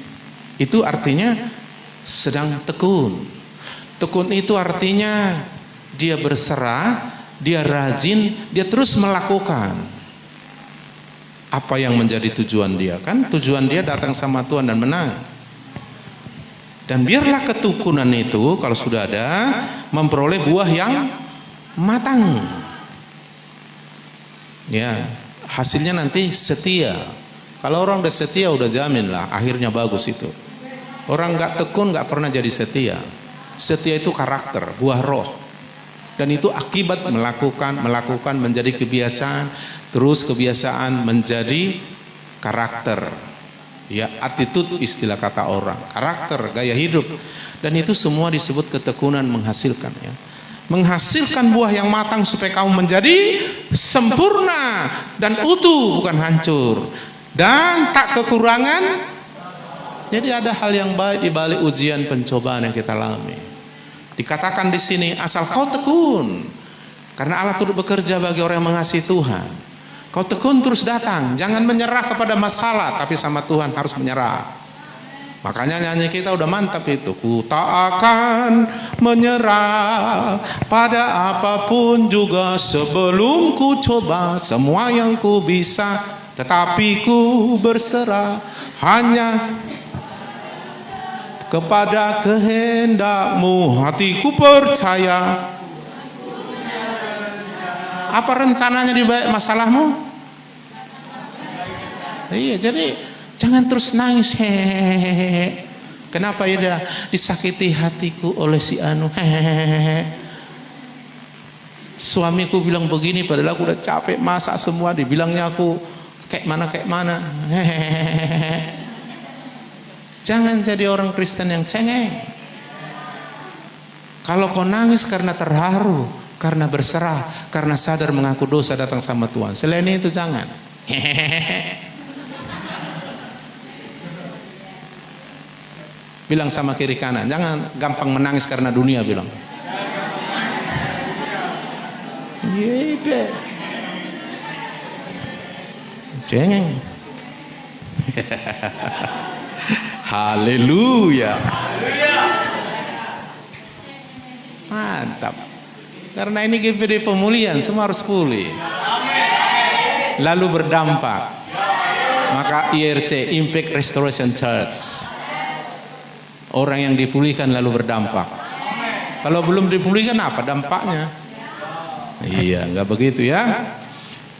B: itu artinya sedang tekun. Tekun itu artinya dia berserah, dia rajin, dia terus melakukan apa yang menjadi tujuan dia. Kan tujuan dia datang sama Tuhan dan menang. Dan biarlah ketekunan itu kalau sudah ada memperoleh buah yang matang. Ya, hasilnya nanti setia. Kalau orang udah setia udah jamin lah akhirnya bagus itu. Orang nggak tekun nggak pernah jadi setia. Setia itu karakter, buah roh. Dan itu akibat melakukan menjadi kebiasaan, terus kebiasaan menjadi karakter. Ya, attitude istilah kata orang, karakter, gaya hidup. Dan itu semua disebut ketekunan menghasilkan, ya. Menghasilkan buah yang matang supaya kamu menjadi sempurna dan utuh, bukan hancur. Dan tak kekurangan. Jadi ada hal yang baik di balik ujian pencobaan yang kita alami. Dikatakan di sini asal kau tekun, karena Allah turut bekerja bagi orang yang mengasihi Tuhan. Kau tekun terus datang, jangan menyerah kepada masalah, tapi sama Tuhan harus menyerah. Makanya nyanyi kita udah mantap itu. Ku tak akan menyerah pada apapun juga sebelum ku coba semua yang ku bisa, tetapi ku berserah hanya kepada kehendakmu. Hatiku percaya. Apa rencananya di balik masalahmu? Iya, jadi jangan terus nangis. Hehehe. Kenapa ya disakiti hatiku oleh si anu? Hehehe. Suamiku bilang begini padahal aku udah capek masak semua, dibilangnya aku kayak mana. Hehehe. Jangan jadi orang Kristen yang cengeng. Kalau kau nangis karena terharu, karena berserah, karena sadar mengaku dosa datang sama Tuhan, selain itu jangan. Bilang sama kiri kanan, jangan gampang menangis karena dunia, bilang. Cengeng. Haleluya. Mantap. Karena ini GPD pemulihan, semua harus pulih. Lalu berdampak. Maka IRC, Impact Restoration Church, orang yang dipulihkan lalu berdampak. Kalau belum dipulihkan apa dampaknya? Iya, nggak begitu ya.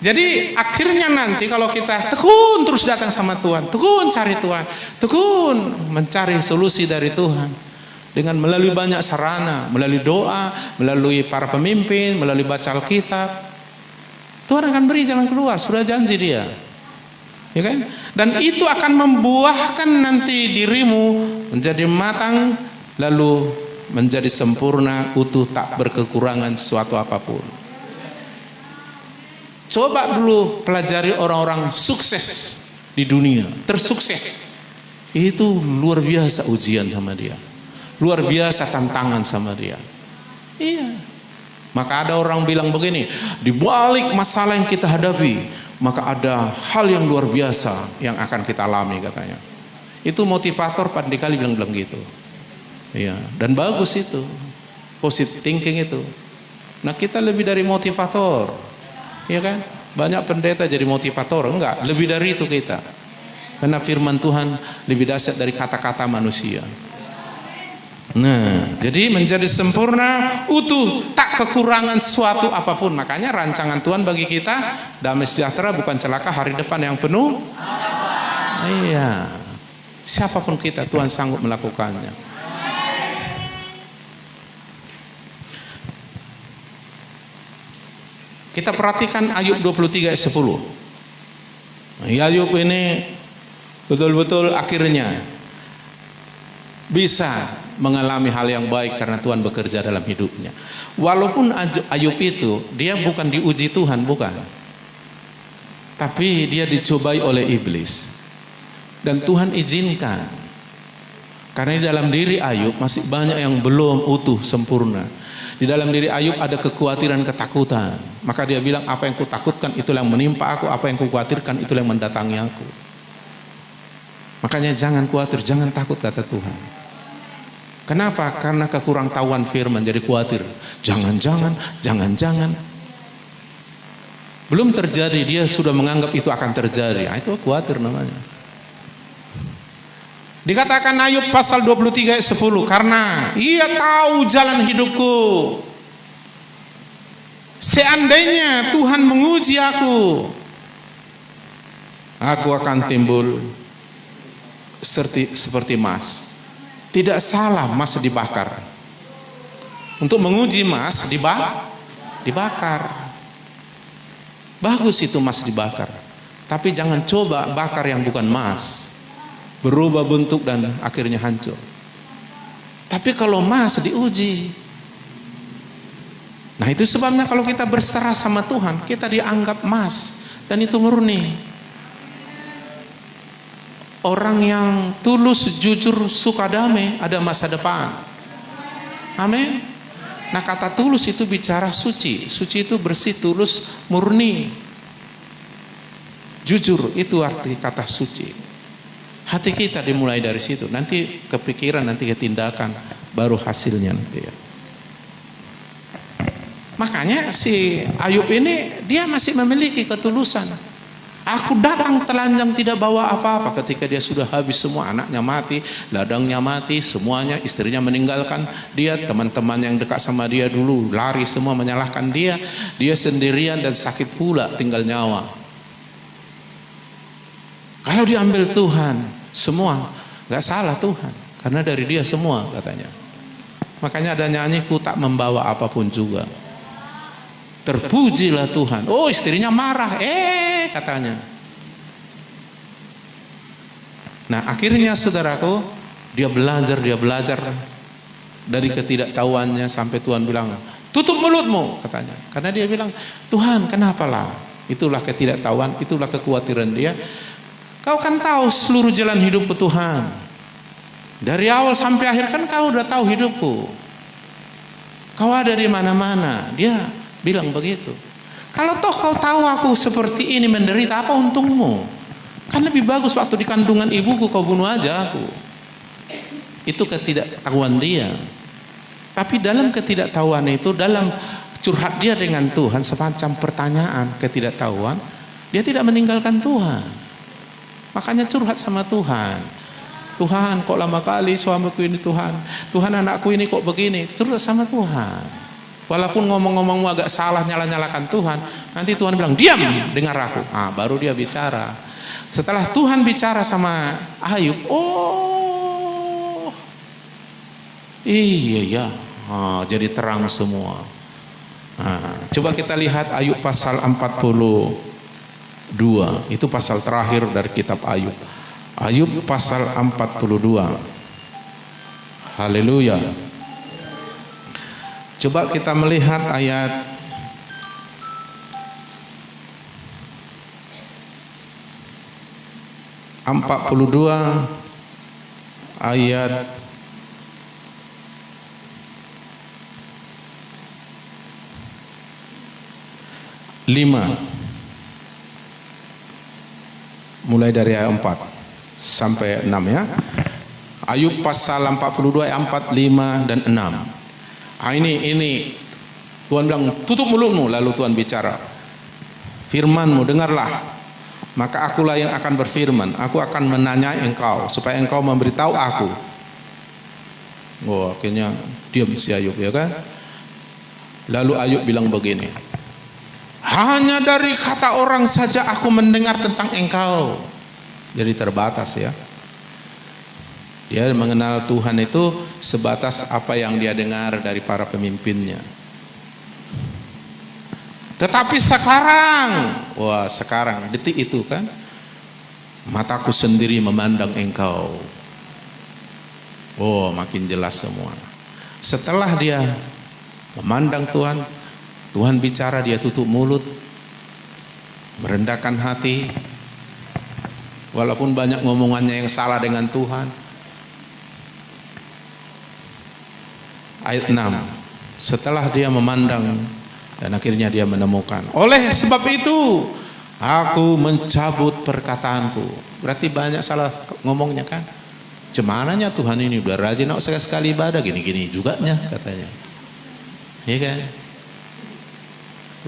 B: Jadi akhirnya nanti kalau kita tekun terus datang sama Tuhan, tekun cari Tuhan, tekun mencari solusi dari Tuhan dengan melalui banyak sarana, melalui doa, melalui para pemimpin, melalui baca Alkitab, Tuhan akan beri jalan keluar, sudah janji Dia, ya kan? Dan itu akan membuahkan nanti dirimu menjadi matang, lalu menjadi sempurna, utuh, tak berkekurangan suatu apapun. Coba dulu pelajari orang-orang sukses di dunia, tersukses. Itu luar biasa ujian sama dia. Luar biasa tantangan sama dia. Iya. Maka ada orang bilang begini, di balik masalah yang kita hadapi, maka ada hal yang luar biasa yang akan kita alami, katanya. Itu motivator Pak Dikali bilang gitu. Iya, dan bagus itu. Positive thinking itu. Nah, kita lebih dari motivator. Iya kan? Banyak pendeta jadi motivator, enggak, lebih dari itu kita. Karena firman Tuhan lebih dahsyat dari kata-kata manusia. Nah, jadi menjadi sempurna, utuh, tak kekurangan suatu apapun. Makanya rancangan Tuhan bagi kita damai sejahtera, bukan celaka, hari depan yang penuh. Iya. Siapapun kita, Tuhan sanggup melakukannya. Kita perhatikan Ayub 23 ayat 10. Ayub ini betul-betul akhirnya bisa mengalami hal yang baik karena Tuhan bekerja dalam hidupnya. Walaupun Ayub itu dia bukan diuji Tuhan, bukan. Tapi dia dicobai oleh iblis. Dan Tuhan izinkan. Karena di dalam diri Ayub masih banyak yang belum utuh sempurna. Di dalam diri Ayub ada kekhawatiran, ketakutan. Maka dia bilang, apa yang kutakutkan itulah yang menimpa aku, apa yang kukhawatirkan itulah yang mendatangi aku. Makanya jangan khawatir, jangan takut kata Tuhan. Kenapa? Karena kekurangtahuan firman jadi khawatir. Jangan-jangan. Belum terjadi, dia sudah menganggap itu akan terjadi. Nah, itu khawatir namanya. Dikatakan Ayub pasal 23 ayat 10, karena ia tahu jalan hidupku. Seandainya Tuhan menguji aku akan timbul seperti emas. Tidak salah emas dibakar. Untuk menguji emas dibakar. Bagus itu emas dibakar. Tapi jangan coba bakar yang bukan emas. Berubah bentuk dan akhirnya hancur. Tapi kalau emas diuji. Nah, itu sebabnya kalau kita berserah sama Tuhan, kita dianggap emas dan itu murni. Orang yang tulus, jujur, suka damai ada masa depan. Amin. Nah, kata tulus itu bicara suci. Suci itu bersih, tulus, murni. Jujur itu arti kata suci. Hati kita dimulai dari situ. Nanti kepikiran, nanti ketindakan, baru hasilnya nanti ya. Makanya si Ayub ini dia masih memiliki ketulusan. Aku datang telanjang tidak bawa apa-apa. Ketika dia sudah habis semua, anaknya mati, ladangnya mati, semuanya, istrinya meninggalkan dia, teman-teman yang dekat sama dia dulu lari semua menyalahkan dia, dia sendirian dan sakit pula tinggal nyawa. Kalau diambil Tuhan semua, gak salah Tuhan, karena dari dia semua katanya. Makanya ada nyanyi, ku tak membawa apapun juga. Terpujilah Tuhan. Oh, istrinya marah, katanya. Nah, akhirnya saudaraku, dia belajar dari ketidaktahuannya sampai Tuhan bilang, tutup mulutmu, katanya. Karena dia bilang, Tuhan, kenapalah? Itulah ketidaktahuan, itulah kekhawatiran dia. Kau kan tahu seluruh jalan hidupku Tuhan. Dari awal sampai akhir kan kau udah tahu hidupku. Kau ada di mana-mana. Dia bilang begitu. Kalau toh kau tahu aku seperti ini menderita, apa untungmu? Kan lebih bagus waktu di kandungan ibuku kau bunuh aja aku. Itu ketidaktahuan dia. Tapi dalam ketidaktahuan itu, dalam curhat dia dengan Tuhan, semacam pertanyaan ketidaktahuan, dia tidak meninggalkan Tuhan. Makanya curhat sama Tuhan. Tuhan, kok lama kali suamiku ini Tuhan. Tuhan, anakku ini kok begini. Curhat sama Tuhan. Walaupun ngomong-ngomongmu agak salah, nyala-nyalakan Tuhan, nanti Tuhan bilang, diam, dengar aku. Baru dia bicara. Setelah Tuhan bicara sama Ayub, oh, iya ya, jadi terang semua. Coba kita lihat Ayub pasal 42. Itu pasal terakhir dari kitab Ayub. Ayub pasal 42. Haleluya. Coba kita melihat ayat 42 ayat 5. Mulai dari ayat 4 sampai 6 ya. Ayub pasal 42 ayat 4, 5 dan 6. Ini Tuhan bilang, tutup mulutmu. Lalu Tuhan bicara, firmanmu dengarlah, maka akulah yang akan berfirman. Aku akan menanyai engkau supaya engkau memberitahu aku. Akhirnya diam si Ayub, ya kan. Lalu Ayub bilang begini, hanya dari kata orang saja aku mendengar tentang engkau. Jadi terbatas ya. Dia mengenal Tuhan itu sebatas apa yang dia dengar dari para pemimpinnya. Tetapi sekarang, sekarang detik itu kan, mataku sendiri memandang engkau. Makin jelas semua. Setelah dia memandang Tuhan, Tuhan bicara, dia tutup mulut, merendahkan hati. Walaupun banyak ngomongannya yang salah dengan Tuhan. Ayat 6. Setelah dia memandang dan akhirnya dia menemukan. Oleh sebab itu Aku mencabut perkataanku. Berarti banyak salah ngomongnya kan. Cemananya Tuhan ini udah rajin sekali ibadah gini-gini juga katanya. Iya kan?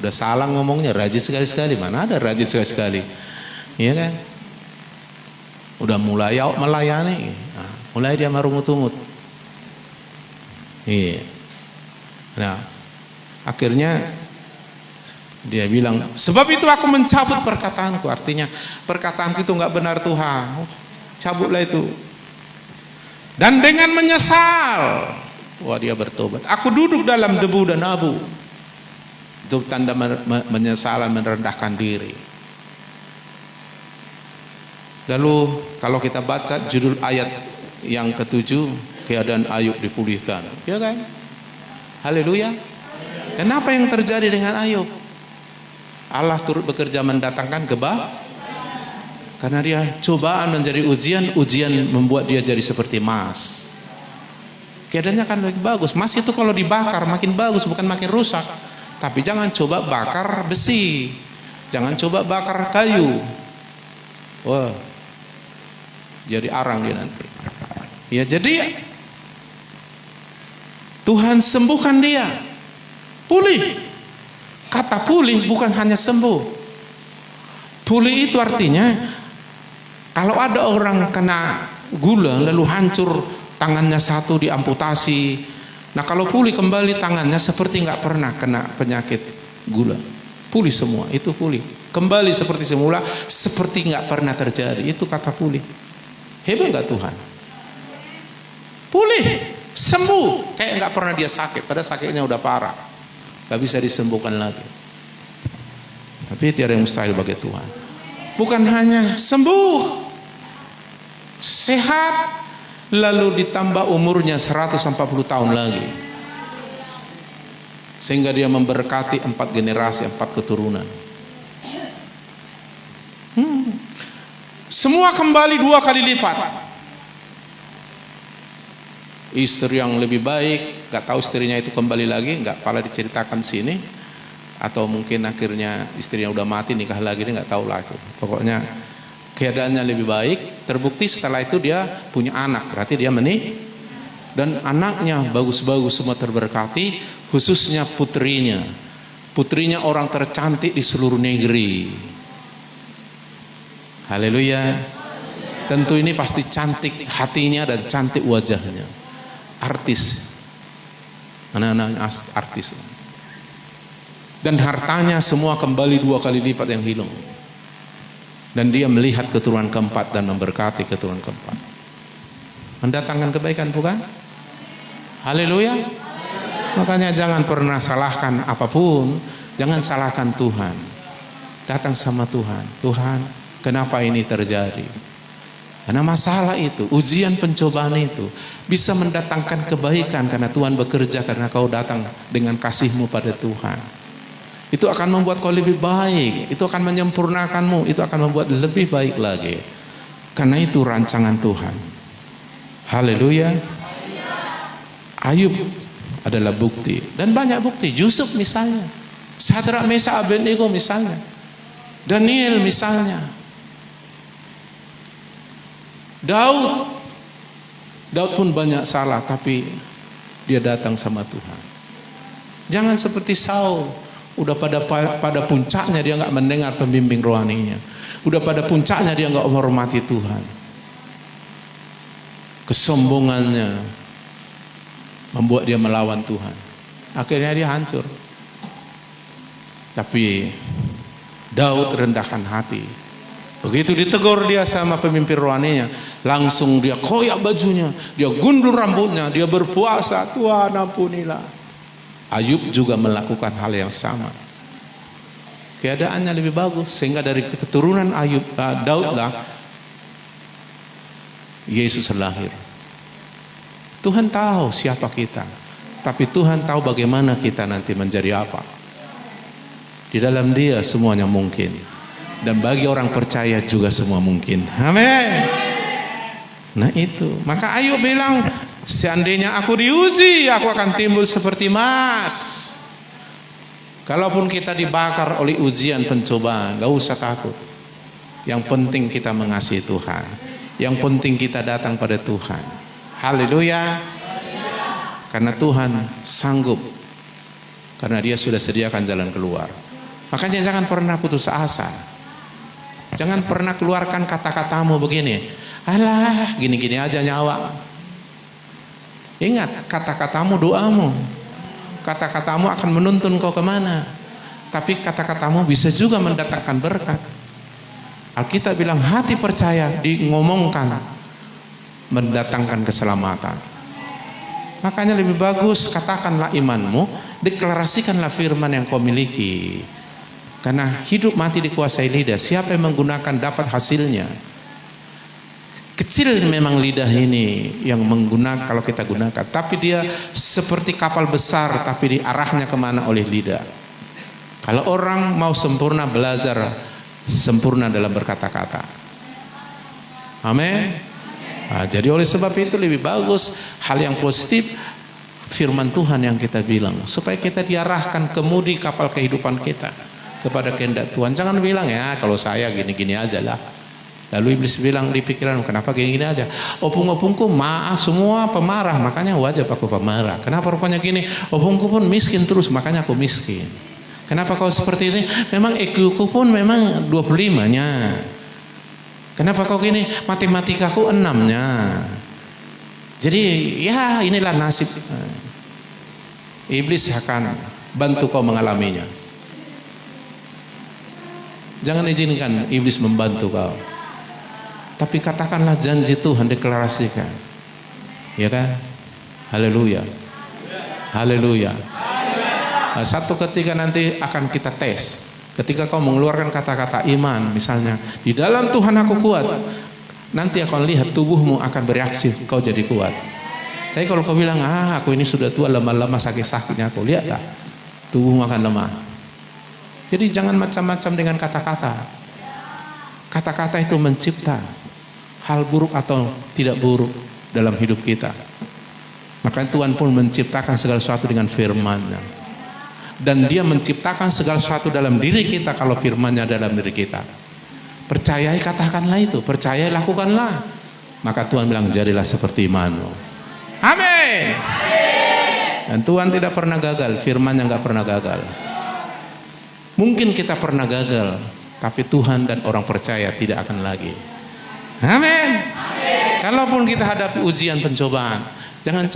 B: Udah salah ngomongnya, rajin sekali-sekali. Mana ada rajin sekali-sekali? Iya kan? Udah mulai melayani, nah, mulai dia marungut-ungut. Iya. Nah, akhirnya dia bilang, sebab itu aku mencabut perkataanku. Artinya perkataanku itu nggak benar Tuhan. Cabutlah itu. Dan dengan menyesal, wah dia bertobat. Aku duduk dalam debu dan abu. Itu tanda menyesalan, merendahkan diri. Lalu kalau kita baca judul ayat yang ke-7, keadaan Ayub dipulihkan, ya kan? Haleluya. Dan apa yang terjadi dengan Ayub? Allah turut bekerja mendatangkan karena dia cobaan menjadi ujian, ujian membuat dia jadi seperti emas. Keadaannya kan lebih bagus. Emas itu kalau dibakar makin bagus, bukan makin rusak. Tapi jangan coba bakar besi, jangan coba bakar kayu. Wah, jadi arang dia nanti. Ya, jadi Tuhan sembuhkan dia, pulih. Kata pulih bukan hanya sembuh. Pulih itu artinya kalau ada orang kena gula lalu hancur tangannya satu diamputasi. Nah kalau pulih kembali tangannya seperti nggak pernah kena penyakit gula. Pulih semua, itu pulih. Kembali seperti semula, seperti nggak pernah terjadi. Itu kata pulih. Hebat nggak Tuhan? Pulih, sembuh, kayak nggak pernah dia sakit. Padahal sakitnya udah parah, nggak bisa disembuhkan lagi. Tapi tiada yang mustahil bagi Tuhan. Bukan hanya sembuh, sehat, lalu ditambah umurnya 140 tahun lagi, sehingga dia memberkati 4 generasi, 4 keturunan. Semua kembali 2 kali lipat. Istri yang lebih baik, gak tahu istrinya itu kembali lagi, gak pala diceritakan sini, atau mungkin akhirnya istrinya udah mati nikah lagi, dia gak tahu lah itu. Pokoknya keadaannya lebih baik. Terbukti setelah itu dia punya anak, berarti dia menikah, dan anaknya bagus-bagus semua terberkati, khususnya putrinya. Putrinya orang tercantik di seluruh negeri. Haleluya. Tentu ini pasti cantik hatinya dan cantik wajahnya. Artis, anak-anak artis. Dan hartanya semua kembali 2 kali lipat yang hilang. Dan dia melihat keturunan keempat dan memberkati keturunan keempat. Mendatangkan kebaikan bukan? Haleluya. Makanya jangan pernah salahkan apapun, jangan salahkan Tuhan. Datang sama Tuhan. Tuhan, kenapa ini terjadi? Karena masalah itu, ujian pencobaan itu bisa mendatangkan kebaikan karena Tuhan bekerja, karena kau datang dengan kasih-Mu pada Tuhan. Itu akan membuat kau lebih baik, itu akan menyempurnakanmu, itu akan membuat lebih baik lagi. Karena itu rancangan Tuhan. Haleluya. Ayub adalah bukti, dan banyak bukti. Yusuf misalnya, Sadrak, Mesak, Abednego misalnya, Daniel misalnya, Daud pun banyak salah, tapi dia datang sama Tuhan. Jangan seperti Saul, udah pada puncaknya dia nggak mendengar pembimbing rohaninya, udah pada puncaknya dia nggak menghormati Tuhan. Kesombongannya membuat dia melawan Tuhan, akhirnya dia hancur. Tapi Daud rendahkan hati. Begitu ditegur dia sama pemimpin rohaninya, langsung dia koyak bajunya, dia gundul rambutnya, dia berpuasa, Tuhan ampunilah. Ayub juga melakukan hal yang sama. Keadaannya lebih bagus, sehingga dari keturunan Daudlah Yesus lahir. Tuhan tahu siapa kita, tapi Tuhan tahu bagaimana kita nanti menjadi apa. Di dalam Dia semuanya mungkin. Dan bagi orang percaya juga semua mungkin. Amin. Nah itu, maka Ayub bilang, seandainya aku diuji, aku akan timbul seperti emas. Kalaupun kita dibakar oleh ujian pencobaan, gak usah takut. Yang penting kita mengasihi Tuhan. Yang penting kita datang pada Tuhan. Haleluya. Karena Tuhan sanggup. Karena Dia sudah sediakan jalan keluar. Makanya jangan pernah putus asa. Jangan pernah keluarkan kata-katamu begini, alah gini-gini aja nyawa. Ingat, kata-katamu doamu. Kata-katamu akan menuntun kau kemana. Tapi kata-katamu bisa juga mendatangkan berkat. Alkitab bilang hati percaya ngomongkan mendatangkan keselamatan. Makanya lebih bagus katakanlah imanmu, deklarasikanlah firman yang kau miliki. Karena hidup mati dikuasai lidah. Siapa yang menggunakan dapat hasilnya. Kecil memang lidah ini yang menggunakan kalau kita gunakan, tapi dia seperti kapal besar, tapi diarahnya kemana oleh lidah. Kalau orang mau sempurna, belajar sempurna dalam berkata-kata. Amin. Nah, jadi oleh sebab itu lebih bagus hal yang positif firman Tuhan yang kita bilang, supaya kita diarahkan kemudi kapal kehidupan kita kepada kehendak Tuhan. Jangan bilang ya kalau saya gini-gini aja lah. Lalu iblis bilang di pikiran, kenapa gini-gini aja? Opung-opungku maaf semua pemarah, makanya wajib aku pemarah. Kenapa rupanya gini? Opungku pun miskin terus, makanya aku miskin. Kenapa kau seperti ini? Memang IQ-ku pun memang 25-nya. Kenapa kau gini? Matematikaku 6-nya. Jadi ya inilah nasib. Iblis akan bantu kau mengalaminya. Jangan izinkan iblis membantu kau. Tapi katakanlah janji Tuhan, deklarasikan. Ya kan? Haleluya. Haleluya. Nah, satu ketika nanti akan kita tes. Ketika kau mengeluarkan kata-kata iman, misalnya, di dalam Tuhan aku kuat. Nanti akan lihat tubuhmu akan bereaksi, kau jadi kuat. Tapi kalau kau bilang, aku ini sudah tua, lama-lama sakit-sakitnya, kau lihatlah, tubuhmu akan lemah. Jadi jangan macam-macam dengan kata-kata. Kata-kata itu mencipta hal buruk atau tidak buruk dalam hidup kita. Maka Tuhan pun menciptakan segala sesuatu dengan firman-Nya. Dan Dia menciptakan segala sesuatu dalam diri kita kalau firman-Nya dalam diri kita. Percayai, katakanlah itu. Percayai, lakukanlah. Maka Tuhan bilang, jadilah seperti imanmu. Amin. Dan Tuhan tidak pernah gagal. Firman-Nya nggak pernah gagal. Mungkin kita pernah gagal, tapi Tuhan dan orang percaya tidak akan lagi. Amin. Kalaupun kita hadapi ujian pencobaan, jangan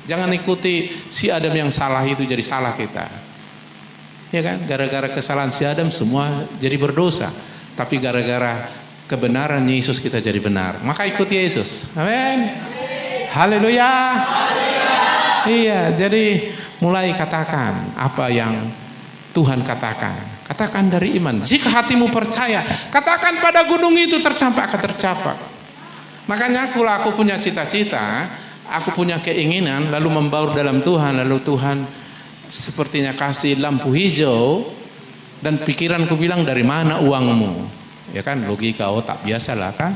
B: jangan ikuti si Adam yang salah itu jadi salah kita. Ya kan? Gara-gara kesalahan si Adam semua jadi berdosa. Tapi gara-gara kebenaran Yesus kita jadi benar. Maka ikuti Yesus. Amin. Haleluya. Iya, jadi mulai katakan apa yang Tuhan katakan. Katakan dari iman. Jika hatimu percaya, katakan pada gunung itu tercampak, akan tercapai. Makanya aku punya cita-cita, aku punya keinginan, lalu membaur dalam Tuhan, lalu Tuhan sepertinya kasih lampu hijau, dan pikiranku bilang, dari mana uangmu? Ya kan, logika otak biasalah kan.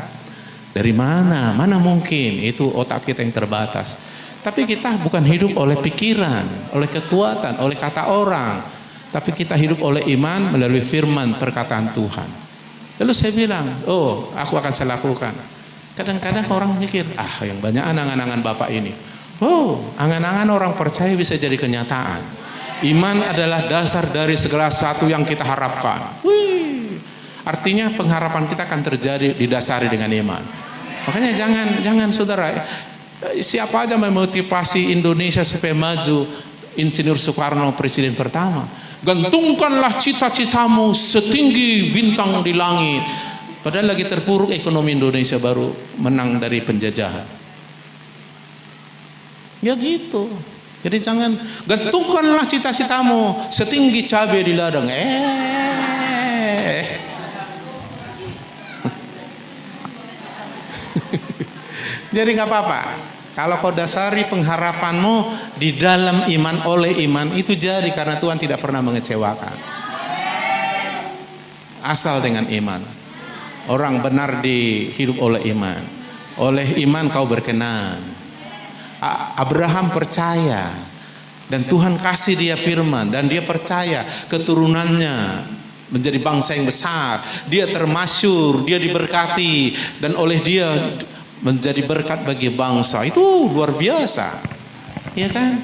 B: Dari mana? Mana mungkin? Itu otak kita yang terbatas. Tapi kita bukan hidup oleh pikiran, oleh kekuatan, oleh kata orang. Tapi kita hidup oleh iman melalui firman perkataan Tuhan. Lalu saya bilang, aku akan saya lakukan. Kadang-kadang orang mikir, yang banyak angan-angan Bapak ini. Angan-angan orang percaya bisa jadi kenyataan. Iman adalah dasar dari segala sesuatu yang kita harapkan. Artinya pengharapan kita akan terjadi didasari dengan iman. Makanya jangan saudara, siapa aja memotivasi Indonesia supaya maju, Insinyur Soekarno presiden pertama. Gantungkanlah cita-citamu setinggi bintang di langit. Padahal lagi terpuruk ekonomi Indonesia, baru menang dari penjajahan. Ya gitu. Jadi jangan, gantungkanlah cita-citamu setinggi cabai di ladang. Jadi nggak apa-apa. Kalau kau dasari pengharapanmu di dalam iman, oleh iman, itu jadi, karena Tuhan tidak pernah mengecewakan. Asal dengan iman. Orang benar hidup oleh iman. Oleh iman kau berkenan. Abraham percaya Dan Tuhan kasih dia firman, dan dia percaya keturunannya menjadi bangsa yang besar. Dia termasyur, dia diberkati, dan oleh dia menjadi berkat bagi bangsa. Itu luar biasa, ya kan?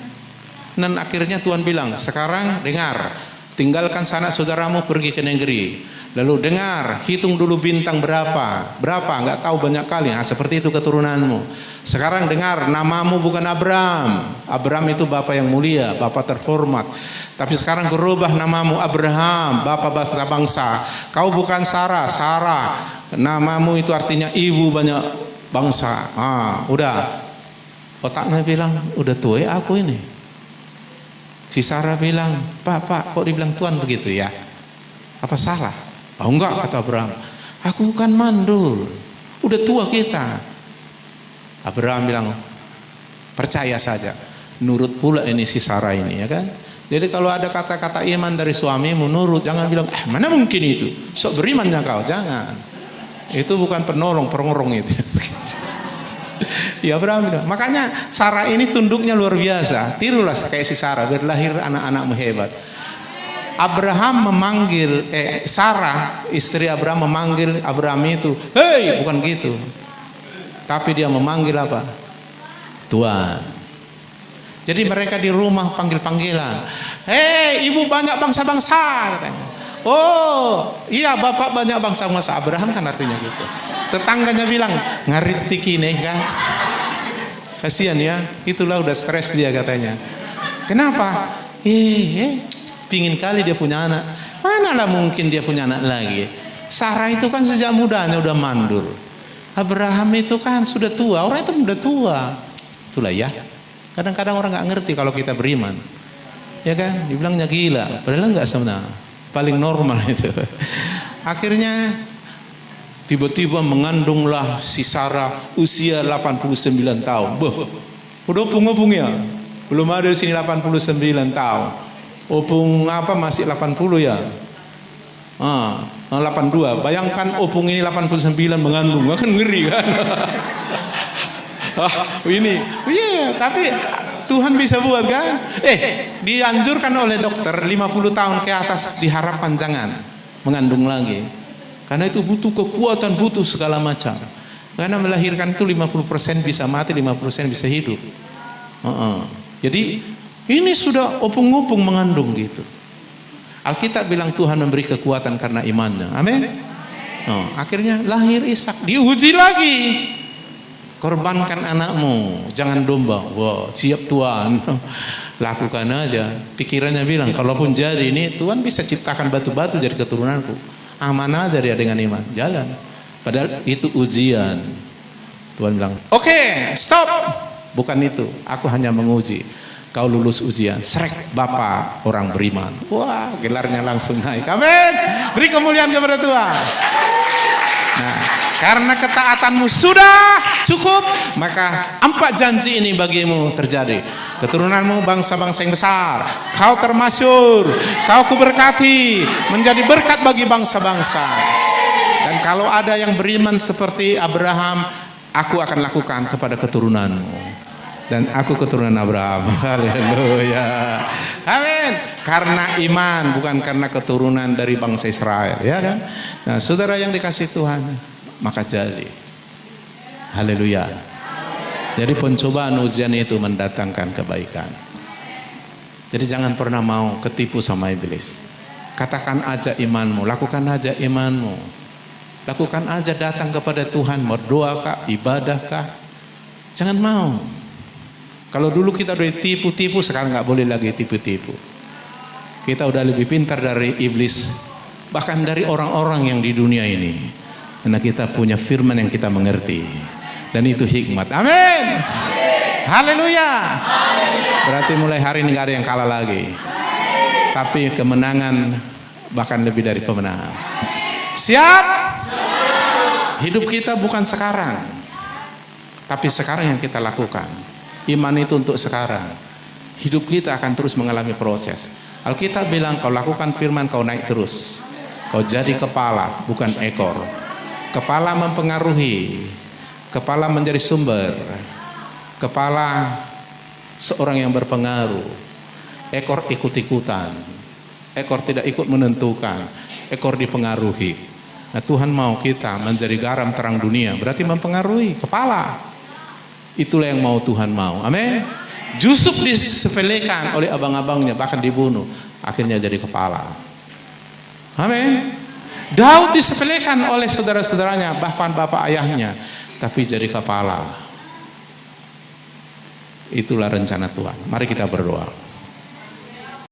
B: Dan akhirnya Tuhan bilang, sekarang dengar, tinggalkan sanak saudaramu, pergi ke negeri. Lalu dengar, hitung dulu bintang berapa, nggak tahu banyak kali. Nah, seperti itu keturunanmu. Sekarang dengar, namamu bukan Abraham. Abraham itu bapak yang mulia, bapak terhormat. Tapi sekarang berubah namamu Abraham, bapak bangsa-bangsa. Kau bukan Sarah, Sarah. Namamu itu artinya ibu banyak bangsa. Udah. Otaknya bilang, udah tua aku ini. Si Sarah bilang, Pak, kok dibilang Tuhan begitu ya? Apa salah? Oh enggak, kata Abraham. Aku kan mandul, udah tua kita. Abraham bilang, percaya saja. Nurut pula ini si Sarah ini, ya kan? Jadi kalau ada kata-kata iman dari suamimu, nurut. Jangan bilang, mana mungkin itu? Sok berimannya kau, jangan. Itu bukan penolong, pengorong itu. Ya Abraham bilang. Makanya Sarah ini tunduknya luar biasa. Tirulah kayak si Sarah, berlahir anak-anakmu hebat. Abraham memanggil, Sarah istri Abraham memanggil Abraham itu, hei, bukan gitu. Tapi dia memanggil apa? Tuhan. Jadi mereka di rumah panggil-panggilan. Hei, ibu banyak bangsa-bangsa, katanya. Oh, iya bapak banyak bangsa-bangsa. Abraham kan artinya gitu. Tetangganya bilang, ngaritik ini kan. Kasihan ya, itulah udah stres dia katanya. Kenapa? Pingin kali dia punya anak. Manalah mungkin dia punya anak lagi. Sarah itu kan sejak mudanya udah mandul. Abraham itu kan sudah tua. Orang itu udah tua. Itulah ya. Kadang-kadang orang nggak ngerti kalau kita beriman. Ya kan? Dibilangnya gila. Padahal nggak sebenarnya. Paling normal itu. Akhirnya tiba-tiba mengandunglah si Sarah usia 89 tahun. Udah opung-opung ya. Belum ada di sini 89 tahun. Opung apa masih 80 ya? 82. Bayangkan opung ini 89 mengandung, kan ngeri kan? Ini, tapi Tuhan bisa buat kan? Dianjurkan oleh dokter 50 tahun ke atas diharapkan jangan mengandung lagi. Karena itu butuh kekuatan, butuh segala macam. Karena melahirkan itu 50% bisa mati, 50% bisa hidup. Jadi ini sudah opung-opung mengandung gitu. Alkitab bilang Tuhan memberi kekuatan karena imannya. Amin. Akhirnya lahir Ishak. Diuji lagi. Korbankan anakmu, jangan domba. Wah, siap Tuhan. Lakukan aja. Pikirannya bilang, kalaupun jadi ini Tuhan bisa ciptakan batu-batu jadi keturunanku. Aman aja dia dengan iman. Jalan. Padahal itu ujian. Tuhan bilang, oke, stop. Bukan itu. Aku hanya menguji. Kau lulus ujian, srek Bapak orang beriman. Wah, gelarnya langsung naik. Amin. Beri kemuliaan kepada Tuhan. Nah, karena ketaatanmu sudah cukup, maka 4 janji ini bagimu terjadi. Keturunanmu bangsa-bangsa yang besar. Kau termasyur, kau kuberkati, menjadi berkat bagi bangsa-bangsa. Dan kalau ada yang beriman seperti Abraham, aku akan lakukan kepada keturunanmu. Dan aku keturunan Abraham. Haleluya. Amin. Karena iman, bukan karena keturunan dari bangsa Israel, ya kan? Nah, saudara yang dikasih Tuhan, maka jadi. Haleluya. Jadi pencobaan ujian itu mendatangkan kebaikan. Jadi jangan pernah mau ketipu sama iblis. Katakan aja imanmu, lakukan aja imanmu. Lakukan aja, datang kepada Tuhan, berdoakah, ibadahkah. Jangan mau. Kalau dulu kita udah tipu-tipu, sekarang nggak boleh lagi tipu-tipu. Kita udah lebih pintar dari iblis, bahkan dari orang-orang yang di dunia ini. Karena kita punya firman yang kita mengerti, dan itu hikmat. Amin. Haleluya. Berarti mulai hari ini nggak ada yang kalah lagi, tapi kemenangan bahkan lebih dari pemenang. Siap? Hidup kita bukan sekarang, tapi sekarang yang kita lakukan. Iman itu untuk sekarang. Hidup kita akan terus mengalami proses. Alkitab bilang, kau lakukan firman, kau naik terus. Kau jadi kepala, bukan ekor. Kepala mempengaruhi. Kepala menjadi sumber. Kepala seorang yang berpengaruh. ekor ikut-ikutan, ekor tidak ikut menentukan, ekor dipengaruhi. Nah, Tuhan mau kita menjadi garam terang dunia, berarti mempengaruhi kepala. Itulah yang mau Tuhan mau. Amin. Yusuf disepelekan oleh abang-abangnya, bahkan dibunuh, akhirnya jadi kepala. Amin. Daud disepelekan oleh saudara-saudaranya, bahkan bapak ayahnya, tapi jadi kepala. Itulah rencana Tuhan. Mari kita berdoa.